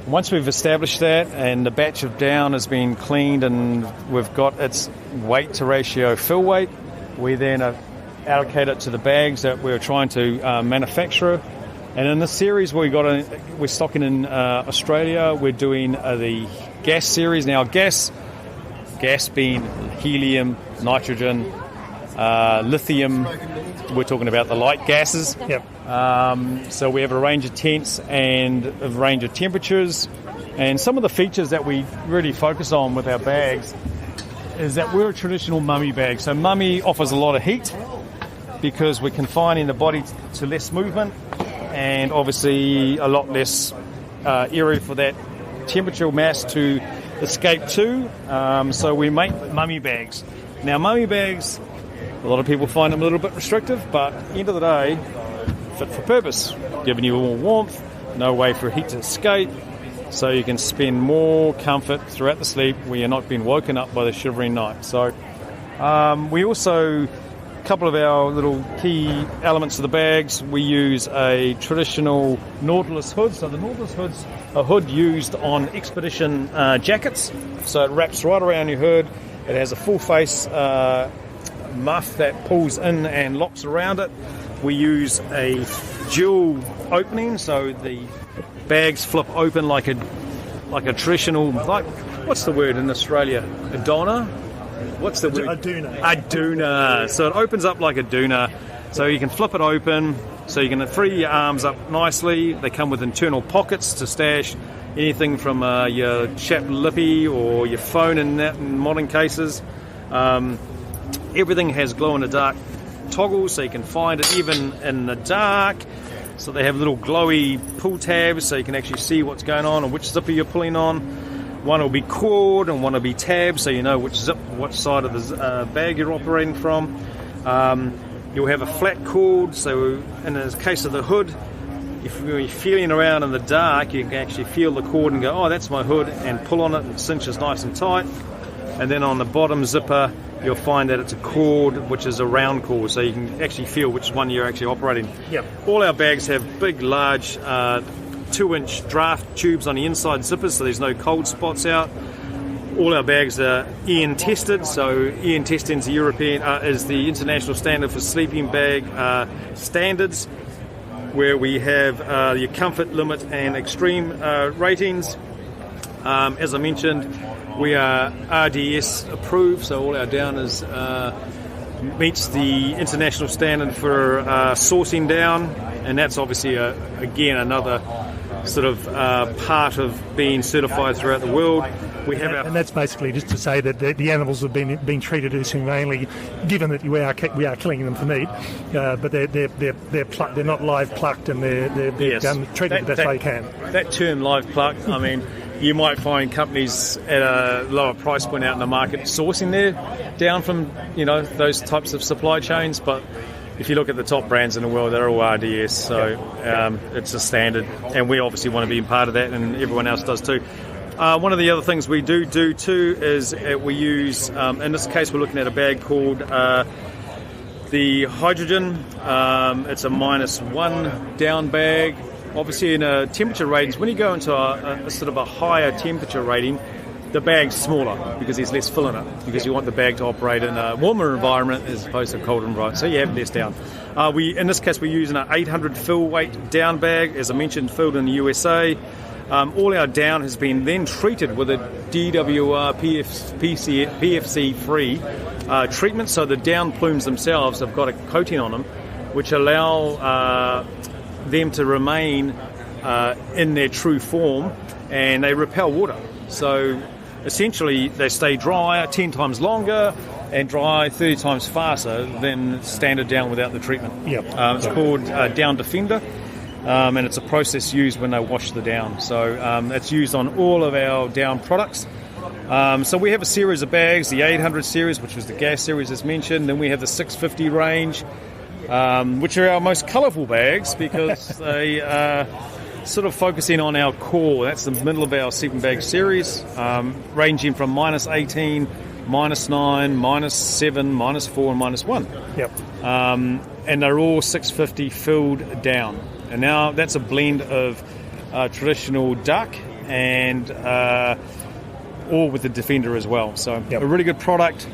S4: Once we've established that and the batch of down has been cleaned and we've got its weight to ratio fill weight, we then allocate it to the bags that we're trying to manufacture. And in this series we're stocking in Australia, we're doing the gas series. Now gas being helium, nitrogen, lithium, we're talking about the light gases.
S2: Yep.
S4: So we have a range of tents and a range of temperatures. And some of the features that we really focus on with our bags is that we're a traditional mummy bag. So mummy offers a lot of heat because we're confining the body to less movement and obviously a lot less area for that temperature mass to escape to. So we make mummy bags. Now mummy bags, a lot of people find them a little bit restrictive, but at the end of the day, fit for purpose, giving you more warmth, no way for heat to escape, so you can spend more comfort throughout the sleep where you're not being woken up by the shivering night. So we also, a couple of our little key elements of the bags, we use a traditional Nautilus hood. So the Nautilus hood's a hood used on expedition jackets, so it wraps right around your hood. It has a full face muff that pulls in and locks around it. We use a dual opening, so the bags flip open like a traditional, what's the word in Australia? A doona? What's the word?
S2: A doona.
S4: A doona. So it opens up like a doona. So you can flip it open, so you can free your arms up nicely. They come with internal pockets to stash anything from your chapped lippy or your phone in modern cases. Everything has glow-in-the-dark toggles, so you can find it even in the dark. So they have little glowy pull tabs, so you can actually see what's going on and which zipper you're pulling on. One will be cord and one will be tab, so you know which side of the bag you're operating from. You'll have a flat cord, so in the case of the hood, if you're feeling around in the dark, you can actually feel the cord and go, oh, that's my hood, and pull on it, and cinches nice and tight. And then on the bottom zipper, you'll find that it's a cord, which is a round cord, so you can actually feel which one you're actually operating.
S2: Yep.
S4: All our bags have big, large 2-inch draft tubes on the inside zippers, so there's no cold spots out. All our bags are EN tested, so EN testing is the international standard for sleeping bag standards, where we have your comfort limit and extreme ratings. As I mentioned, we are RDS approved, so all our down meets the international standard for sourcing down, and that's obviously again another sort of part of being certified throughout the world.
S2: And that's basically just to say that the animals have been treated as humanely, given that we are killing them for meat, but they're not live plucked, and they're
S4: yes.
S2: treated the best way you can.
S4: That term, live plucked, I mean, you might find companies at a lower price point out in the market sourcing their down from those types of supply chains, but if you look at the top brands in the world, they're all RDS, so it's a standard, and we obviously want to be part of that, and everyone else does too. One of the other things we do too is we use, in this case we're looking at a bag called the Hydrogen. It's a -1 down bag. Obviously in a temperature ratings, when you go into a sort of a higher temperature rating, the bag's smaller because there's less fill in it, because you want the bag to operate in a warmer environment as opposed to a colder environment, so you have less down. In this case we're using an 800 fill weight down bag, as I mentioned, filled in the USA. All our down has been then treated with a DWR PFC free treatment, so the down plumes themselves have got a coating on them which allow them to remain in their true form, and they repel water. So essentially they stay dry 10 times longer and dry 30 times faster than standard down without the treatment. It's called Down Defender, and it's a process used when they wash the down. So it's used on all of our down products. So we have a series of bags, the 800 series, which was the gas series as mentioned. Then we have the 650 range, which are our most colourful bags because they sort of focusing on our core. That's the middle of our 7-bag series, ranging from -18, -9, -7, -4 and -1. And they're all 650 filled down. And now that's a blend of traditional duck and all with the Defender as well. So a really good product.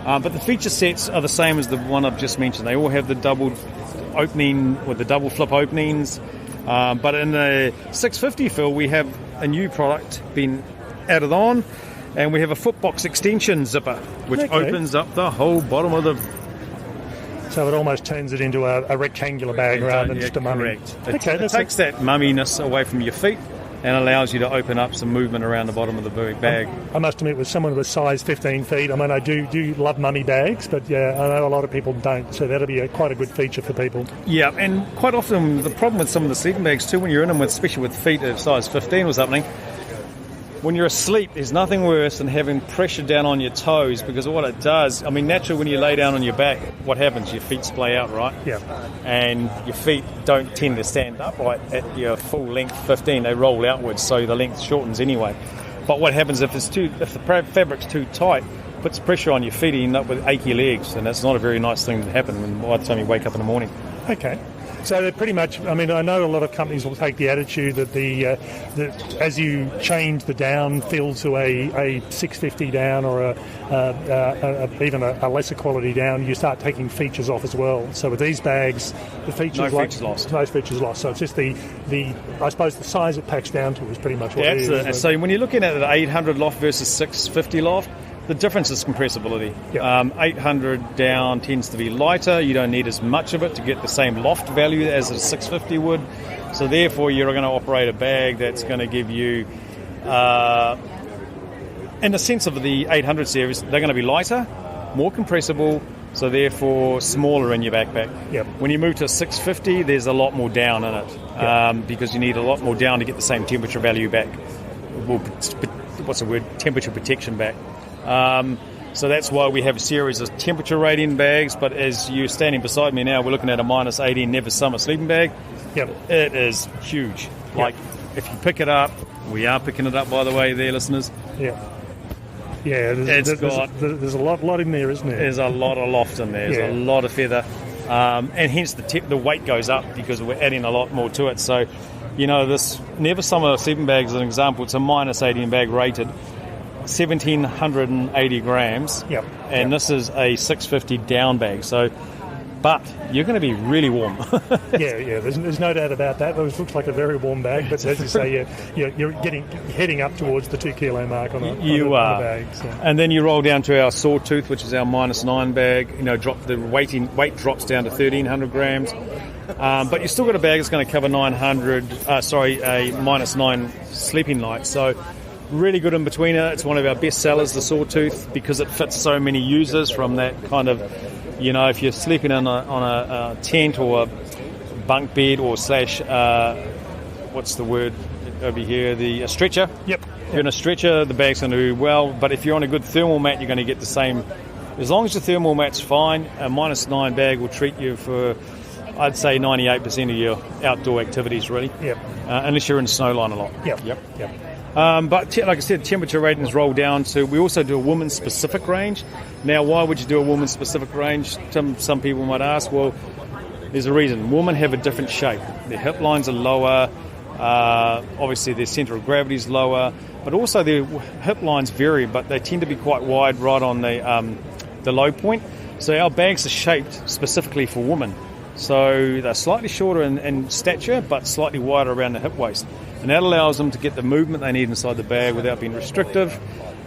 S4: But the feature sets are the same as the one I've just mentioned. They all have the double opening with the double flip openings. But in the 650 fill, we have a new product been added on, and we have a footbox extension zipper, which opens up the whole bottom of the...
S2: So it almost turns it into a rectangular bag rather than just a mummy.
S4: Correct. It takes that mumminess away from your feet and allows you to open up some movement around the bottom of the bag.
S2: I must admit, with someone with size 15 feet, I mean, I do love mummy bags, but I know a lot of people don't, so that'll be quite a good feature for people.
S4: Yeah, and quite often the problem with some of the sleeping bags too, when you're in them, especially with feet of size 15 or something, when you're asleep, there's nothing worse than having pressure down on your toes, because what it does, I mean, naturally when you lay down on your back, what happens? Your feet splay out, right?
S2: Yeah.
S4: And your feet don't tend to stand upright at your full length 15, they roll outwards, so the length shortens anyway. But what happens if the fabric's too tight, puts pressure on your feet, you end up with achy legs, and that's not a very nice thing to happen by the time you wake up in the morning.
S2: Okay. So they're pretty much, I mean, I know a lot of companies will take the attitude that that as you change the down fill to a 650 down or even a lesser quality down, you start taking features off as well. So with these bags, the features
S4: lost.
S2: No features lost. So it's just the I suppose the size it packs down to is pretty much what it is.
S4: So when you're looking at the 800 loft versus 650 loft, the difference is compressibility. 800 down tends to be lighter. You don't need as much of it to get the same loft value as a 650 would. So therefore, you're going to operate a bag that's going to give you, in the sense of the 800 series, they're going to be lighter, more compressible, so therefore smaller in your backpack. When you move to a 650, there's a lot more down in it, because you need a lot more down to get the same temperature value back. What's the word? Temperature protection back. So that's why we have a series of temperature rating bags. But as you're standing beside me now, we're looking at a -18 Never Summer sleeping bag. It is huge. Like, if you pick it up, we are picking it up, by the way, there, listeners. There's a lot in there, isn't there? There's a lot of loft in there. There's a lot of feather, and hence the weight goes up because we're adding a lot more to it. So, you know, this Never Summer sleeping bag is an example. It's a -18 bag rated. 1,780 grams, and this is a 650 down bag. So, but you're going to be really warm. There's no doubt about that. It looks like a very warm bag, but as you say, you're heading up towards the 2 kilo mark on a bag. So. And then you roll down to our Sawtooth, which is our -9 bag. You know, the weight drops down to 1,300 grams. But you've still got a bag that's going to cover a -9 sleeping night. So. Really good in between it. It's one of our best sellers, the Sawtooth, because it fits so many users from that kind of, you know, if you're sleeping on a tent or a bunk bed or slash, what's the word over here, a stretcher. If you're in a stretcher, the bag's going to do well. But if you're on a good thermal mat, you're going to get the same As long as your thermal mat's fine, a -9 bag will treat you for, I'd say, 98% of your outdoor activities, really.
S2: Yep.
S4: Unless you're in snowline a lot.
S2: Yep.
S4: But like I said, temperature ratings roll down to, we also do a woman's specific range. Now, why would you do a woman's specific range? Some people might ask, well, there's a reason. Women have a different shape. Their hip lines are lower, obviously their centre of gravity is lower, but also their hip lines vary, but they tend to be quite wide right on the low point. So our bags are shaped specifically for women. So they're slightly shorter in stature, but slightly wider around the hip waist. And that allows them to get the movement they need inside the bag without being restrictive.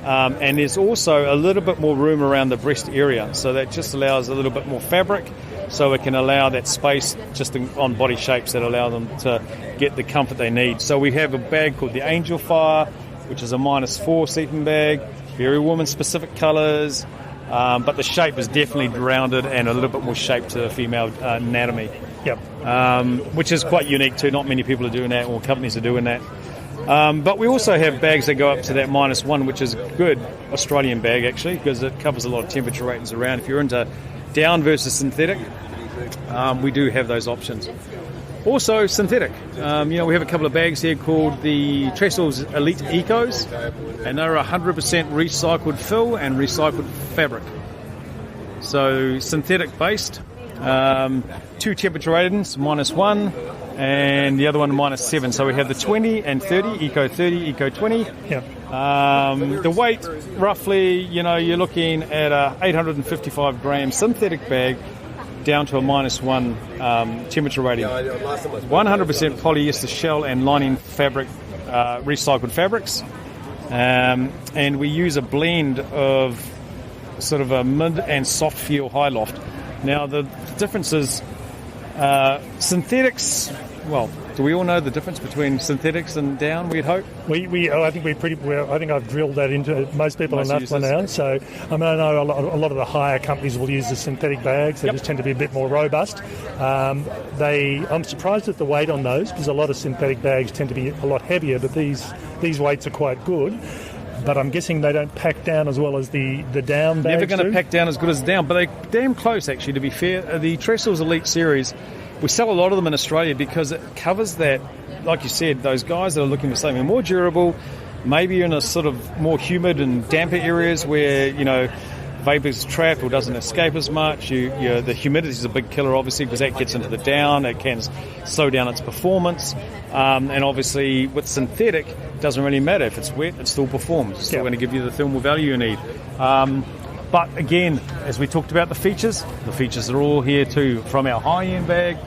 S4: And there's also a little bit more room around the breast area. So that just allows a little bit more fabric, so it can allow that space just on body shapes that allow them to get the comfort they need. So we have a bag called the Angel Fire, which is a -4 sleeping bag, very woman-specific colours. But the shape is definitely rounded and a little bit more shaped to female anatomy.
S2: Yep.
S4: Which is quite unique too. Not many people are doing that, or companies are doing that. But we also have bags that go up to that -1, which is a good Australian bag actually, because it covers a lot of temperature ratings around. If you're into down versus synthetic, we do have those options. Also synthetic. We have a couple of bags here called the Trestles Elite Ecos, and they're 100% recycled fill and recycled fabric. So synthetic based, 2 temperature ratings, -1, and the other one -7. So we have the 20 and 30, Eco 30, Eco 20.
S2: Yep.
S4: The weight, roughly, you're looking at a 855 gram synthetic bag down to a -1 temperature rating. 100% polyester shell and lining fabric, recycled fabrics. And we use a blend of sort of a mid and soft feel high loft. Now the difference is synthetics, well, do we all know the difference between synthetics and down, we'd hope?
S2: I think we're pretty well. I think I've drilled that into most people enough by now. So I know a lot of the higher companies will use the synthetic bags. They just tend to be a bit more robust. I'm surprised at the weight on those, because a lot of synthetic bags tend to be a lot heavier, but these weights are quite good. But I'm guessing they don't pack down as well as the down bags.
S4: Never going to pack down as good as down, but they're damn close actually, to be fair. The Trestles Elite series, we sell a lot of them in Australia because it covers that, like you said, those guys that are looking for something more durable, maybe in a sort of more humid and damper areas where, vapor's trapped or doesn't escape as much. The humidity is a big killer, obviously, because that gets into the down. It can slow down its performance. And obviously, with synthetic, it doesn't really matter. If it's wet, it still performs. It's still going to give you the thermal value you need. But again, as we talked about the features are all here too, from our high-end bag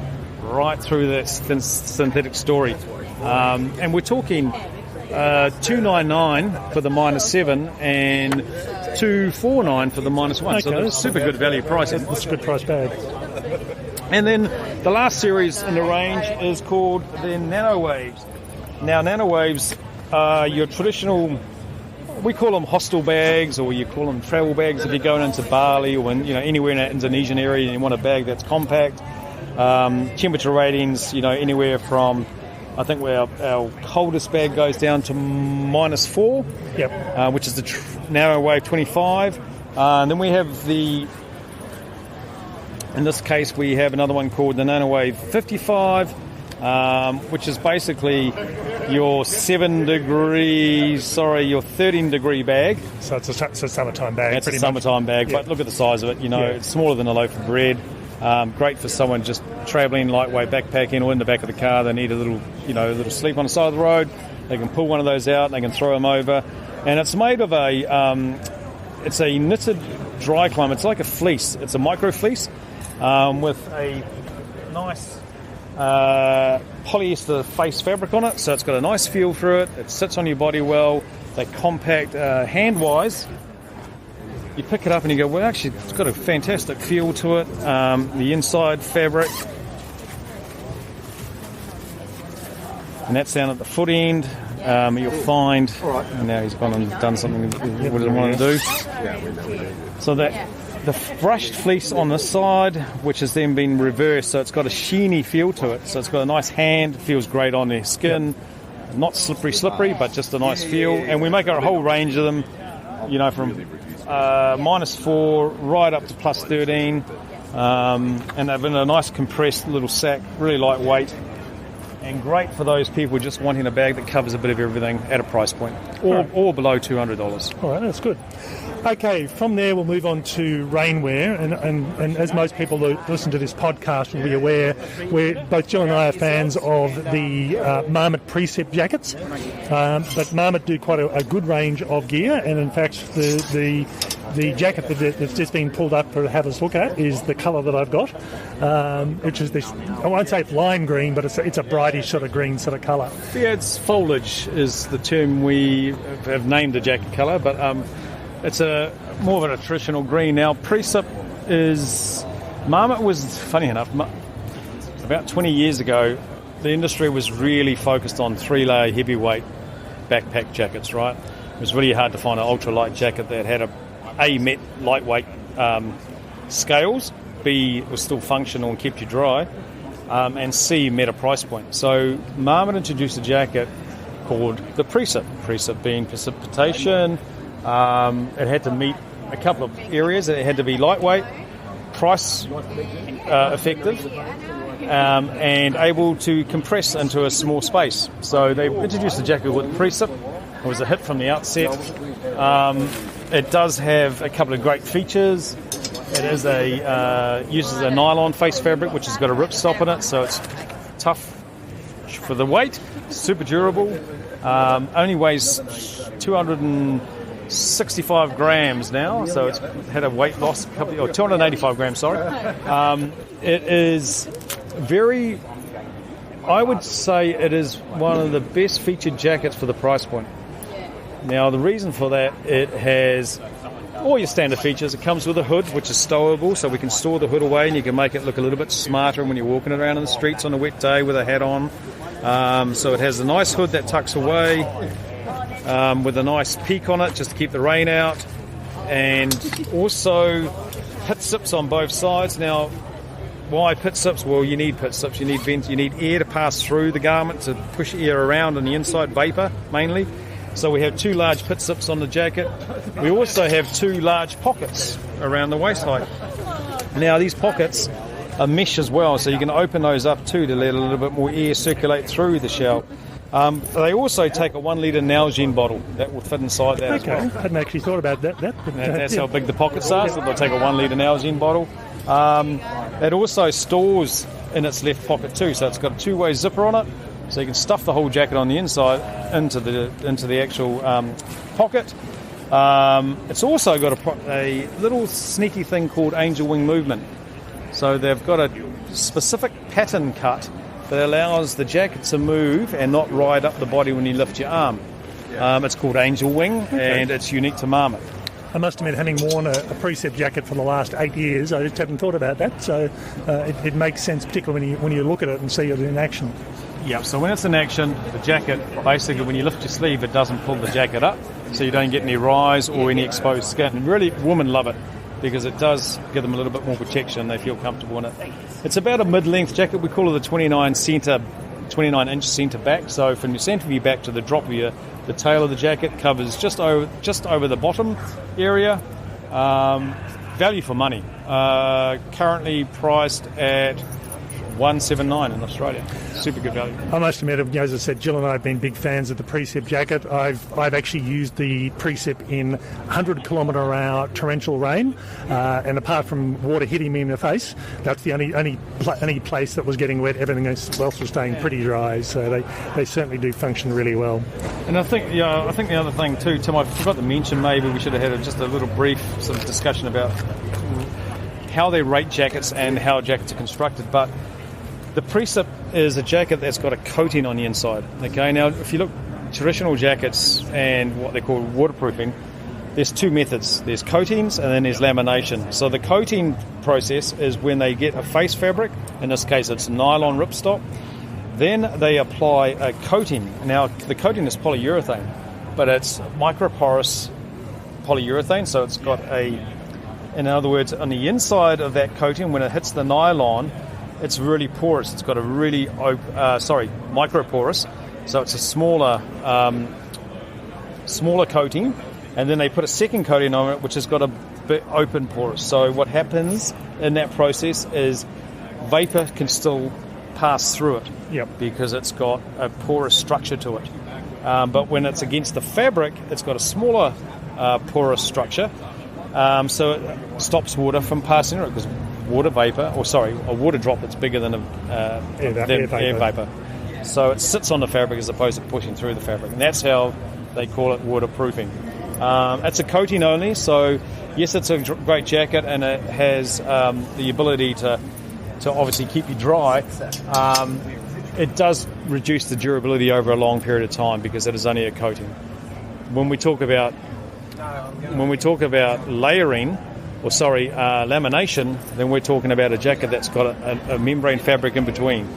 S4: right through that synthetic story. And we're talking $299 for the -7 and $249 for the -1.
S2: Okay.
S4: So that's super good value pricing.
S2: That's a good price bag.
S4: And then the last series in the range is called the Nano Waves. Now, Nano Waves are your traditional, we call them hostel bags, or you call them travel bags if you're going into Bali or anywhere in that Indonesian area and you want a bag that's compact. Temperature ratings, anywhere from, I think our coldest bag goes down to -4, which is the Narrow Wave 25. And then we have in this case, we have another one called the Nano Wave 55, which is basically your 13-degree bag.
S2: So it's a summertime bag.
S4: It's a summertime bag, but look at the size of it. It's smaller than a loaf of bread. Great for someone just travelling lightweight backpacking or in the back of the car. They need a little sleep on the side of the road. They can pull one of those out and they can throw them over. And it's made of it's a knitted dry climb. It's like a fleece. It's a micro fleece with a nice polyester face fabric on it. So it's got a nice feel through it. It sits on your body well. They compact hand-wise. You pick it up and you go, well, actually, it's got a fantastic feel to it. The inside fabric. And that's down at the foot end. You'll find... And now he's gone and done something he wouldn't want to do. So that the brushed fleece on the side, which has then been reversed, so it's got a sheeny feel to it. So it's got a nice hand, feels great on their skin. Not slippery, but just a nice feel. And we make a whole range of them. from -4 right up to +13, and they've in a nice compressed little sack, really lightweight, and great for those people just wanting a bag that covers a bit of everything at a price point, or below $200.
S2: All right, that's good. Okay, from there we'll move on to rainwear, and as most people who listen to this podcast will be aware, both Jill and I are fans of the Marmot Precept jackets, but Marmot do quite a good range of gear, and in fact the jacket that's just been pulled up for have a look at is the colour that I've got, which is this, I won't say it's lime green, but it's a brightish sort of green sort of colour.
S4: Yeah, it's foliage is the term we have named the jacket colour, but it's a more of a traditional green. Now, Precept Marmot was, funny enough, about 20 years ago, the industry was really focused on 3-layer heavyweight backpack jackets, right? It was really hard to find an ultralight jacket that had met lightweight scales, B, was still functional and kept you dry, and C, met a price point. So Marmot introduced a jacket called the Precept. Precept being precipitation. It had to meet a couple of areas. It had to be lightweight, price effective, and able to compress into a small space. So they introduced a jacket with Precept. It was a hit from the outset. It does have a couple of great features. It is uses a nylon face fabric, which has got a ripstop in it, so it's tough for the weight, super durable. Only weighs 265 grams now, so it's had a weight loss, 285 grams, sorry. It is very, I would say it is one of the best featured jackets for the price point. Now, the reason for that, it has all your standard features. It comes with a hood, which is stowable, so we can store the hood away and you can make it look a little bit smarter when you're walking around in the streets on a wet day with a hat on. So it has a nice hood that tucks away with a nice peak on it just to keep the rain out. And also pit zips on both sides. Now, why pit zips? Well, you need pit zips. You need vents. You need air to pass through the garment to push air around on the inside, vapour mainly. So we have 2 large pit zips on the jacket. We also have 2 large pockets around the waist height. Now these pockets are mesh as well, so you can open those up too to let a little bit more air circulate through the shell. They also take a 1 litre Nalgene bottle that will fit inside that as well.
S2: I hadn't actually thought about that.
S4: That's how big the pockets are, so they'll take a 1 litre Nalgene bottle. It also stores in its left pocket too, so it's got a 2-way zipper on it. So you can stuff the whole jacket on the inside into the actual pocket. It's also got a little sneaky thing called angel wing movement. So they've got a specific pattern cut that allows the jacket to move and not ride up the body when you lift your arm. It's called angel wing, and it's unique to Marmot.
S2: I must admit, having worn a Precept jacket for the last 8 years, I just haven't thought about that. So it makes sense, particularly when you look at it and see it in action.
S4: Yeah, so when it's in action, the jacket, basically when you lift your sleeve, it doesn't pull the jacket up, so you don't get any rise or any exposed skin. And really, women love it because it does give them a little bit more protection. They feel comfortable in it. It's about a mid-length jacket. We call it the 29-inch centre back. So from your centre of your back to the drop of the tail of the jacket covers just over the bottom area. Value for money. Currently priced at $179 in Australia. Super good value.
S2: I must admit, as I said, Jill and I have been big fans of the Precept jacket. I've actually used the Precept in 100-kilometre-an-hour torrential rain, and apart from water hitting me in the face, that's the only place that was getting wet. Everything else was staying pretty dry. So they certainly do function really well.
S4: And I think the other thing too, Tim, I forgot to mention. Maybe we should have had just a little brief sort of discussion about how they rate jackets and how jackets are constructed, but the Precept is a jacket that's got a coating on the inside. Okay, now if you look traditional jackets and what they call waterproofing, there's 2 methods. There's coatings and then there's lamination. So the coating process is when they get a face fabric, in this case it's nylon ripstop, then they apply a coating. Now the coating is polyurethane, but it's microporous polyurethane, so it's got in other words, on the inside of that coating, when it hits the nylon, it's really porous. It's got a really microporous. So it's a smaller coating, and then they put a second coating on it, which has got a bit open porous. So what happens in that process is vapor can still pass through it.
S2: Yep.
S4: Because it's got a porous structure to it. But when it's against the fabric, it's got a smaller porous structure, so it stops water from passing through it, because water vapor, a water drop that's bigger than air vapor. So it sits on the fabric as opposed to pushing through the fabric, and that's how they call it waterproofing. It's a coating only, so yes, it's a great jacket, and it has the ability to obviously keep you dry. It does reduce the durability over a long period of time because it is only a coating. When we talk about layering, lamination, then we're talking about a jacket that's got a membrane fabric in between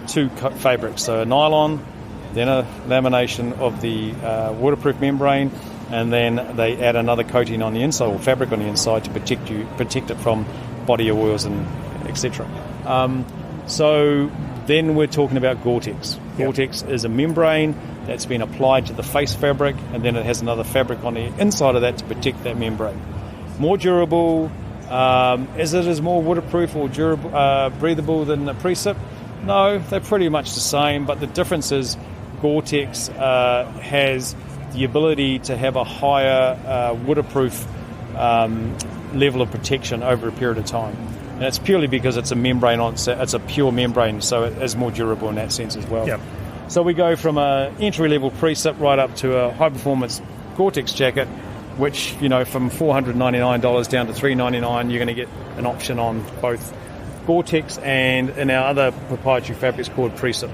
S4: two fabrics. So a nylon, then a lamination of the waterproof membrane, and then they add another coating on the inside, or fabric on the inside, to protect it from body oils and etc. So then we're talking about Gore-Tex. Gore-Tex is a membrane that's been applied to the face fabric, and then it has another fabric on the inside of that to protect that membrane. More durable. Is it more waterproof or breathable than a Precip? No, they're pretty much the same, but the difference is Gore-Tex has the ability to have a higher waterproof level of protection over a period of time. And it's purely because it's a membrane it's a pure membrane, so it is more durable in that sense as well.
S2: Yep.
S4: So we go from a entry-level Precip right up to a high-performance Gore-Tex jacket, which, from $499 down to $399, you're going to get an option on both Gore-Tex and in our other proprietary fabrics called Precip.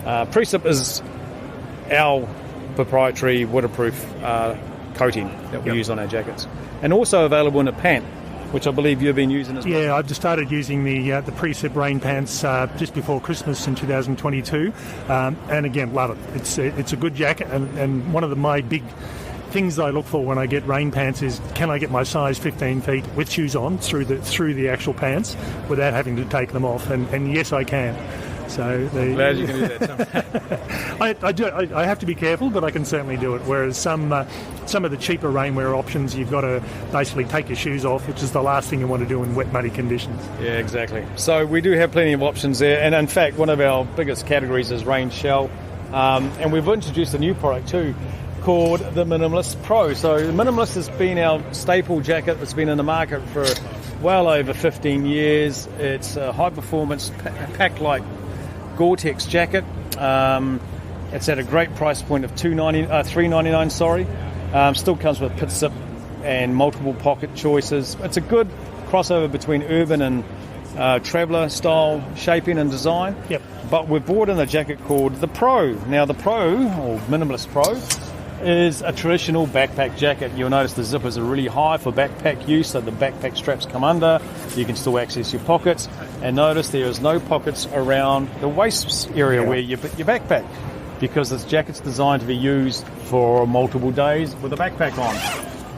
S4: Precip is our proprietary waterproof coating that we use on our jackets, and also available in a pant, which I believe you've been using as well.
S2: Yeah, I've just started using the Precip rain pants just before Christmas in 2022, and again, love it. It's a good jacket, and one of my big things that I look for when I get rain pants is, can I get my size 15 feet with shoes on through the actual pants without having to take them off? And yes, I can. So
S4: glad you can do that.
S2: I do. I have to be careful, but I can certainly do it. Whereas some of the cheaper rainwear options, you've got to basically take your shoes off, which is the last thing you want to do in wet, muddy conditions.
S4: Yeah, exactly. So we do have plenty of options there, and in fact, one of our biggest categories is rain shell, and we've introduced a new product too, called the Minimalist Pro. So the Minimalist has been our staple jacket that's been in the market for well over 15 years. It's a high-performance pack-like Gore-Tex jacket. It's at a great price point of $399. Still comes with pit zip and multiple pocket choices. It's a good crossover between urban and traveller style shaping and design.
S2: Yep.
S4: But we've brought in a jacket called the Pro. Now the Pro, or Minimalist Pro, is a traditional backpack jacket. You'll notice the zippers are really high for backpack use, so the backpack straps come under. You can still access your pockets, and notice there is no pockets around the waist area where you put your backpack, because this jacket's designed to be used for multiple days with a backpack on.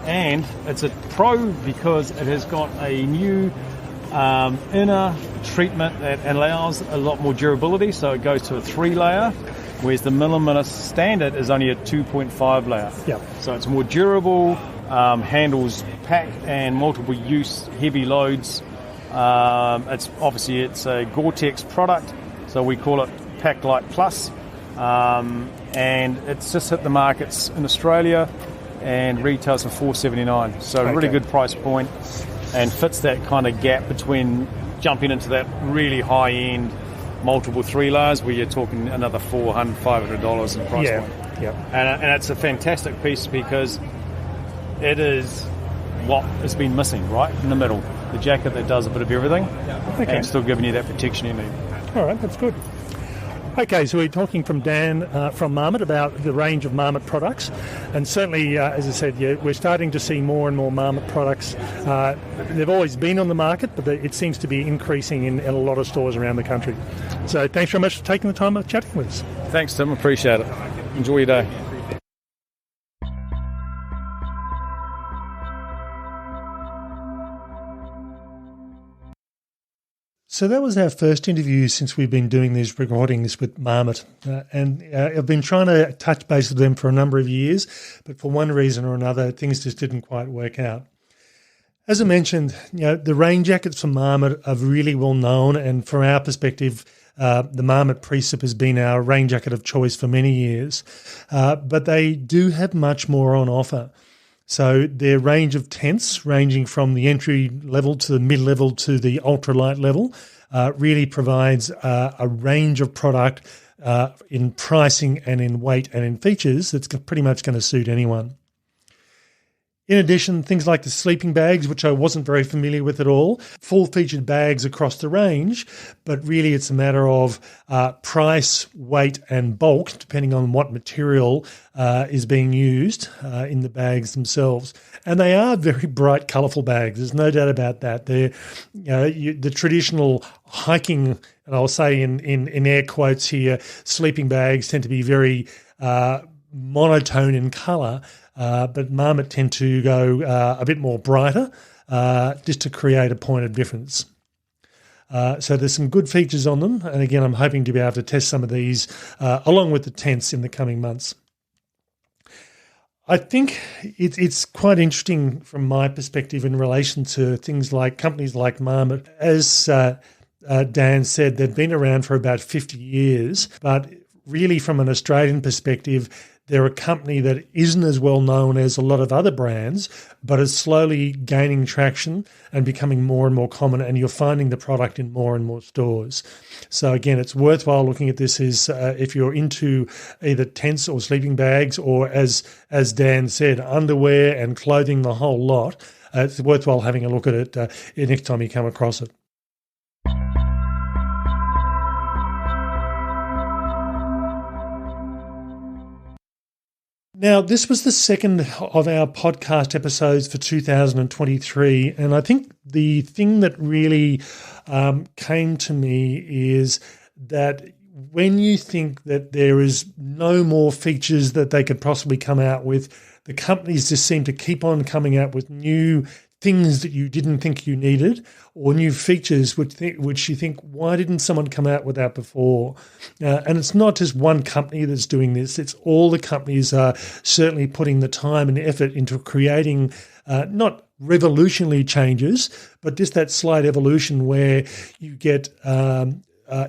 S4: And it's a Pro because it has got a new inner treatment that allows a lot more durability, so it goes to a 3-layer, whereas the Minimalist standard is only a 2.5 layer.
S2: Yep.
S4: So it's more durable, handles pack and multiple use heavy loads. It's a Gore-Tex product, so we call it Pack Light Plus, and it's just hit the markets in Australia and retails for $479. So really good price point, and fits that kind of gap between jumping into that really high end multiple 3 layers, where you're talking another $400, $500 in price point.
S2: Yeah.
S4: And it's a fantastic piece because it is what has been missing, right in the middle. The jacket that does a bit of everything, and still giving you that protection you need.
S2: All right, that's good. Okay, so we're talking from Dan from Marmot about the range of Marmot products, and certainly, as I said, we're starting to see more and more Marmot products. They've always been on the market, but it seems to be increasing in a lot of stores around the country. So thanks very much for taking the time of chatting with us.
S4: Thanks, Tim. Appreciate it. Enjoy your day.
S2: So that was our first interview since we've been doing these recordings with Marmot. And I've been trying to touch base with them for a number of years, but for one reason or another, things just didn't quite work out. As I mentioned, the rain jackets from Marmot are really well known, and from our perspective, the Marmot Precip has been our rain jacket of choice for many years. But they do have much more on offer. So their range of tents, ranging from the entry level to the mid-level to the ultralight level, really provides a range of product in pricing and in weight and in features that's pretty much going to suit anyone. In addition, things like the sleeping bags, which I wasn't very familiar with at all, full-featured bags across the range, but really it's a matter of price, weight and bulk, depending on what material is being used in the bags themselves. And they are very bright, colourful bags. There's no doubt about that. They're the traditional hiking, and I'll say in air quotes here, sleeping bags tend to be very monotone in colour, but Marmot tend to go a bit more brighter just to create a point of difference. So there's some good features on them. And again, I'm hoping to be able to test some of these along with the tents in the coming months. I think it's quite interesting from my perspective in relation to things like companies like Marmot. As Dan said, they've been around for about 50 years, but really from an Australian perspective, they're a company that isn't as well known as a lot of other brands, but is slowly gaining traction and becoming more and more common, and you're finding the product in more and more stores. So again, it's worthwhile looking at this if you're into either tents or sleeping bags, or as Dan said, underwear and clothing, the whole lot. It's worthwhile having a look at it next time you come across it. Now, this was the second of our podcast episodes for 2023, and I think the thing that really came to me is that when you think that there is no more features that they could possibly come out with, the companies just seem to keep on coming out with new things that you didn't think you needed, or new features which you think, why didn't someone come out with that before? And it's not just one company that's doing this. It's all the companies are certainly putting the time and effort into creating not revolutionary changes, but just that slight evolution where you get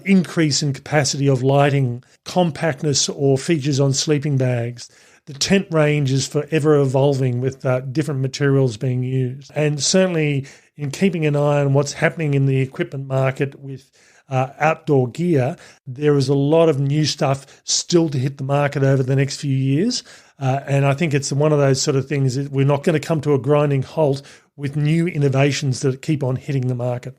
S2: increase in capacity of lighting, compactness or features on sleeping bags. The tent range is forever evolving with different materials being used. And certainly in keeping an eye on what's happening in the equipment market with outdoor gear, there is a lot of new stuff still to hit the market over the next few years. And I think it's one of those sort of things that we're not going to come to a grinding halt with new innovations that keep on hitting the market.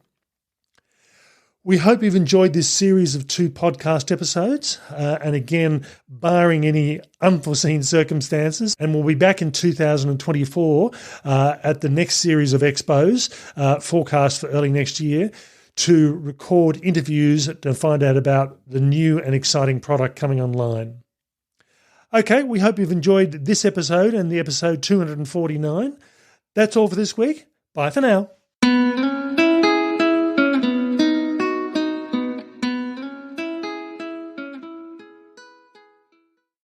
S2: We hope you've enjoyed this series of 2 podcast episodes, and again, barring any unforeseen circumstances, and we'll be back in 2024 at the next series of Expos, forecast for early next year, to record interviews to find out about the new and exciting product coming online. Okay, we hope you've enjoyed this episode and the episode 249. That's all for this week. Bye for now.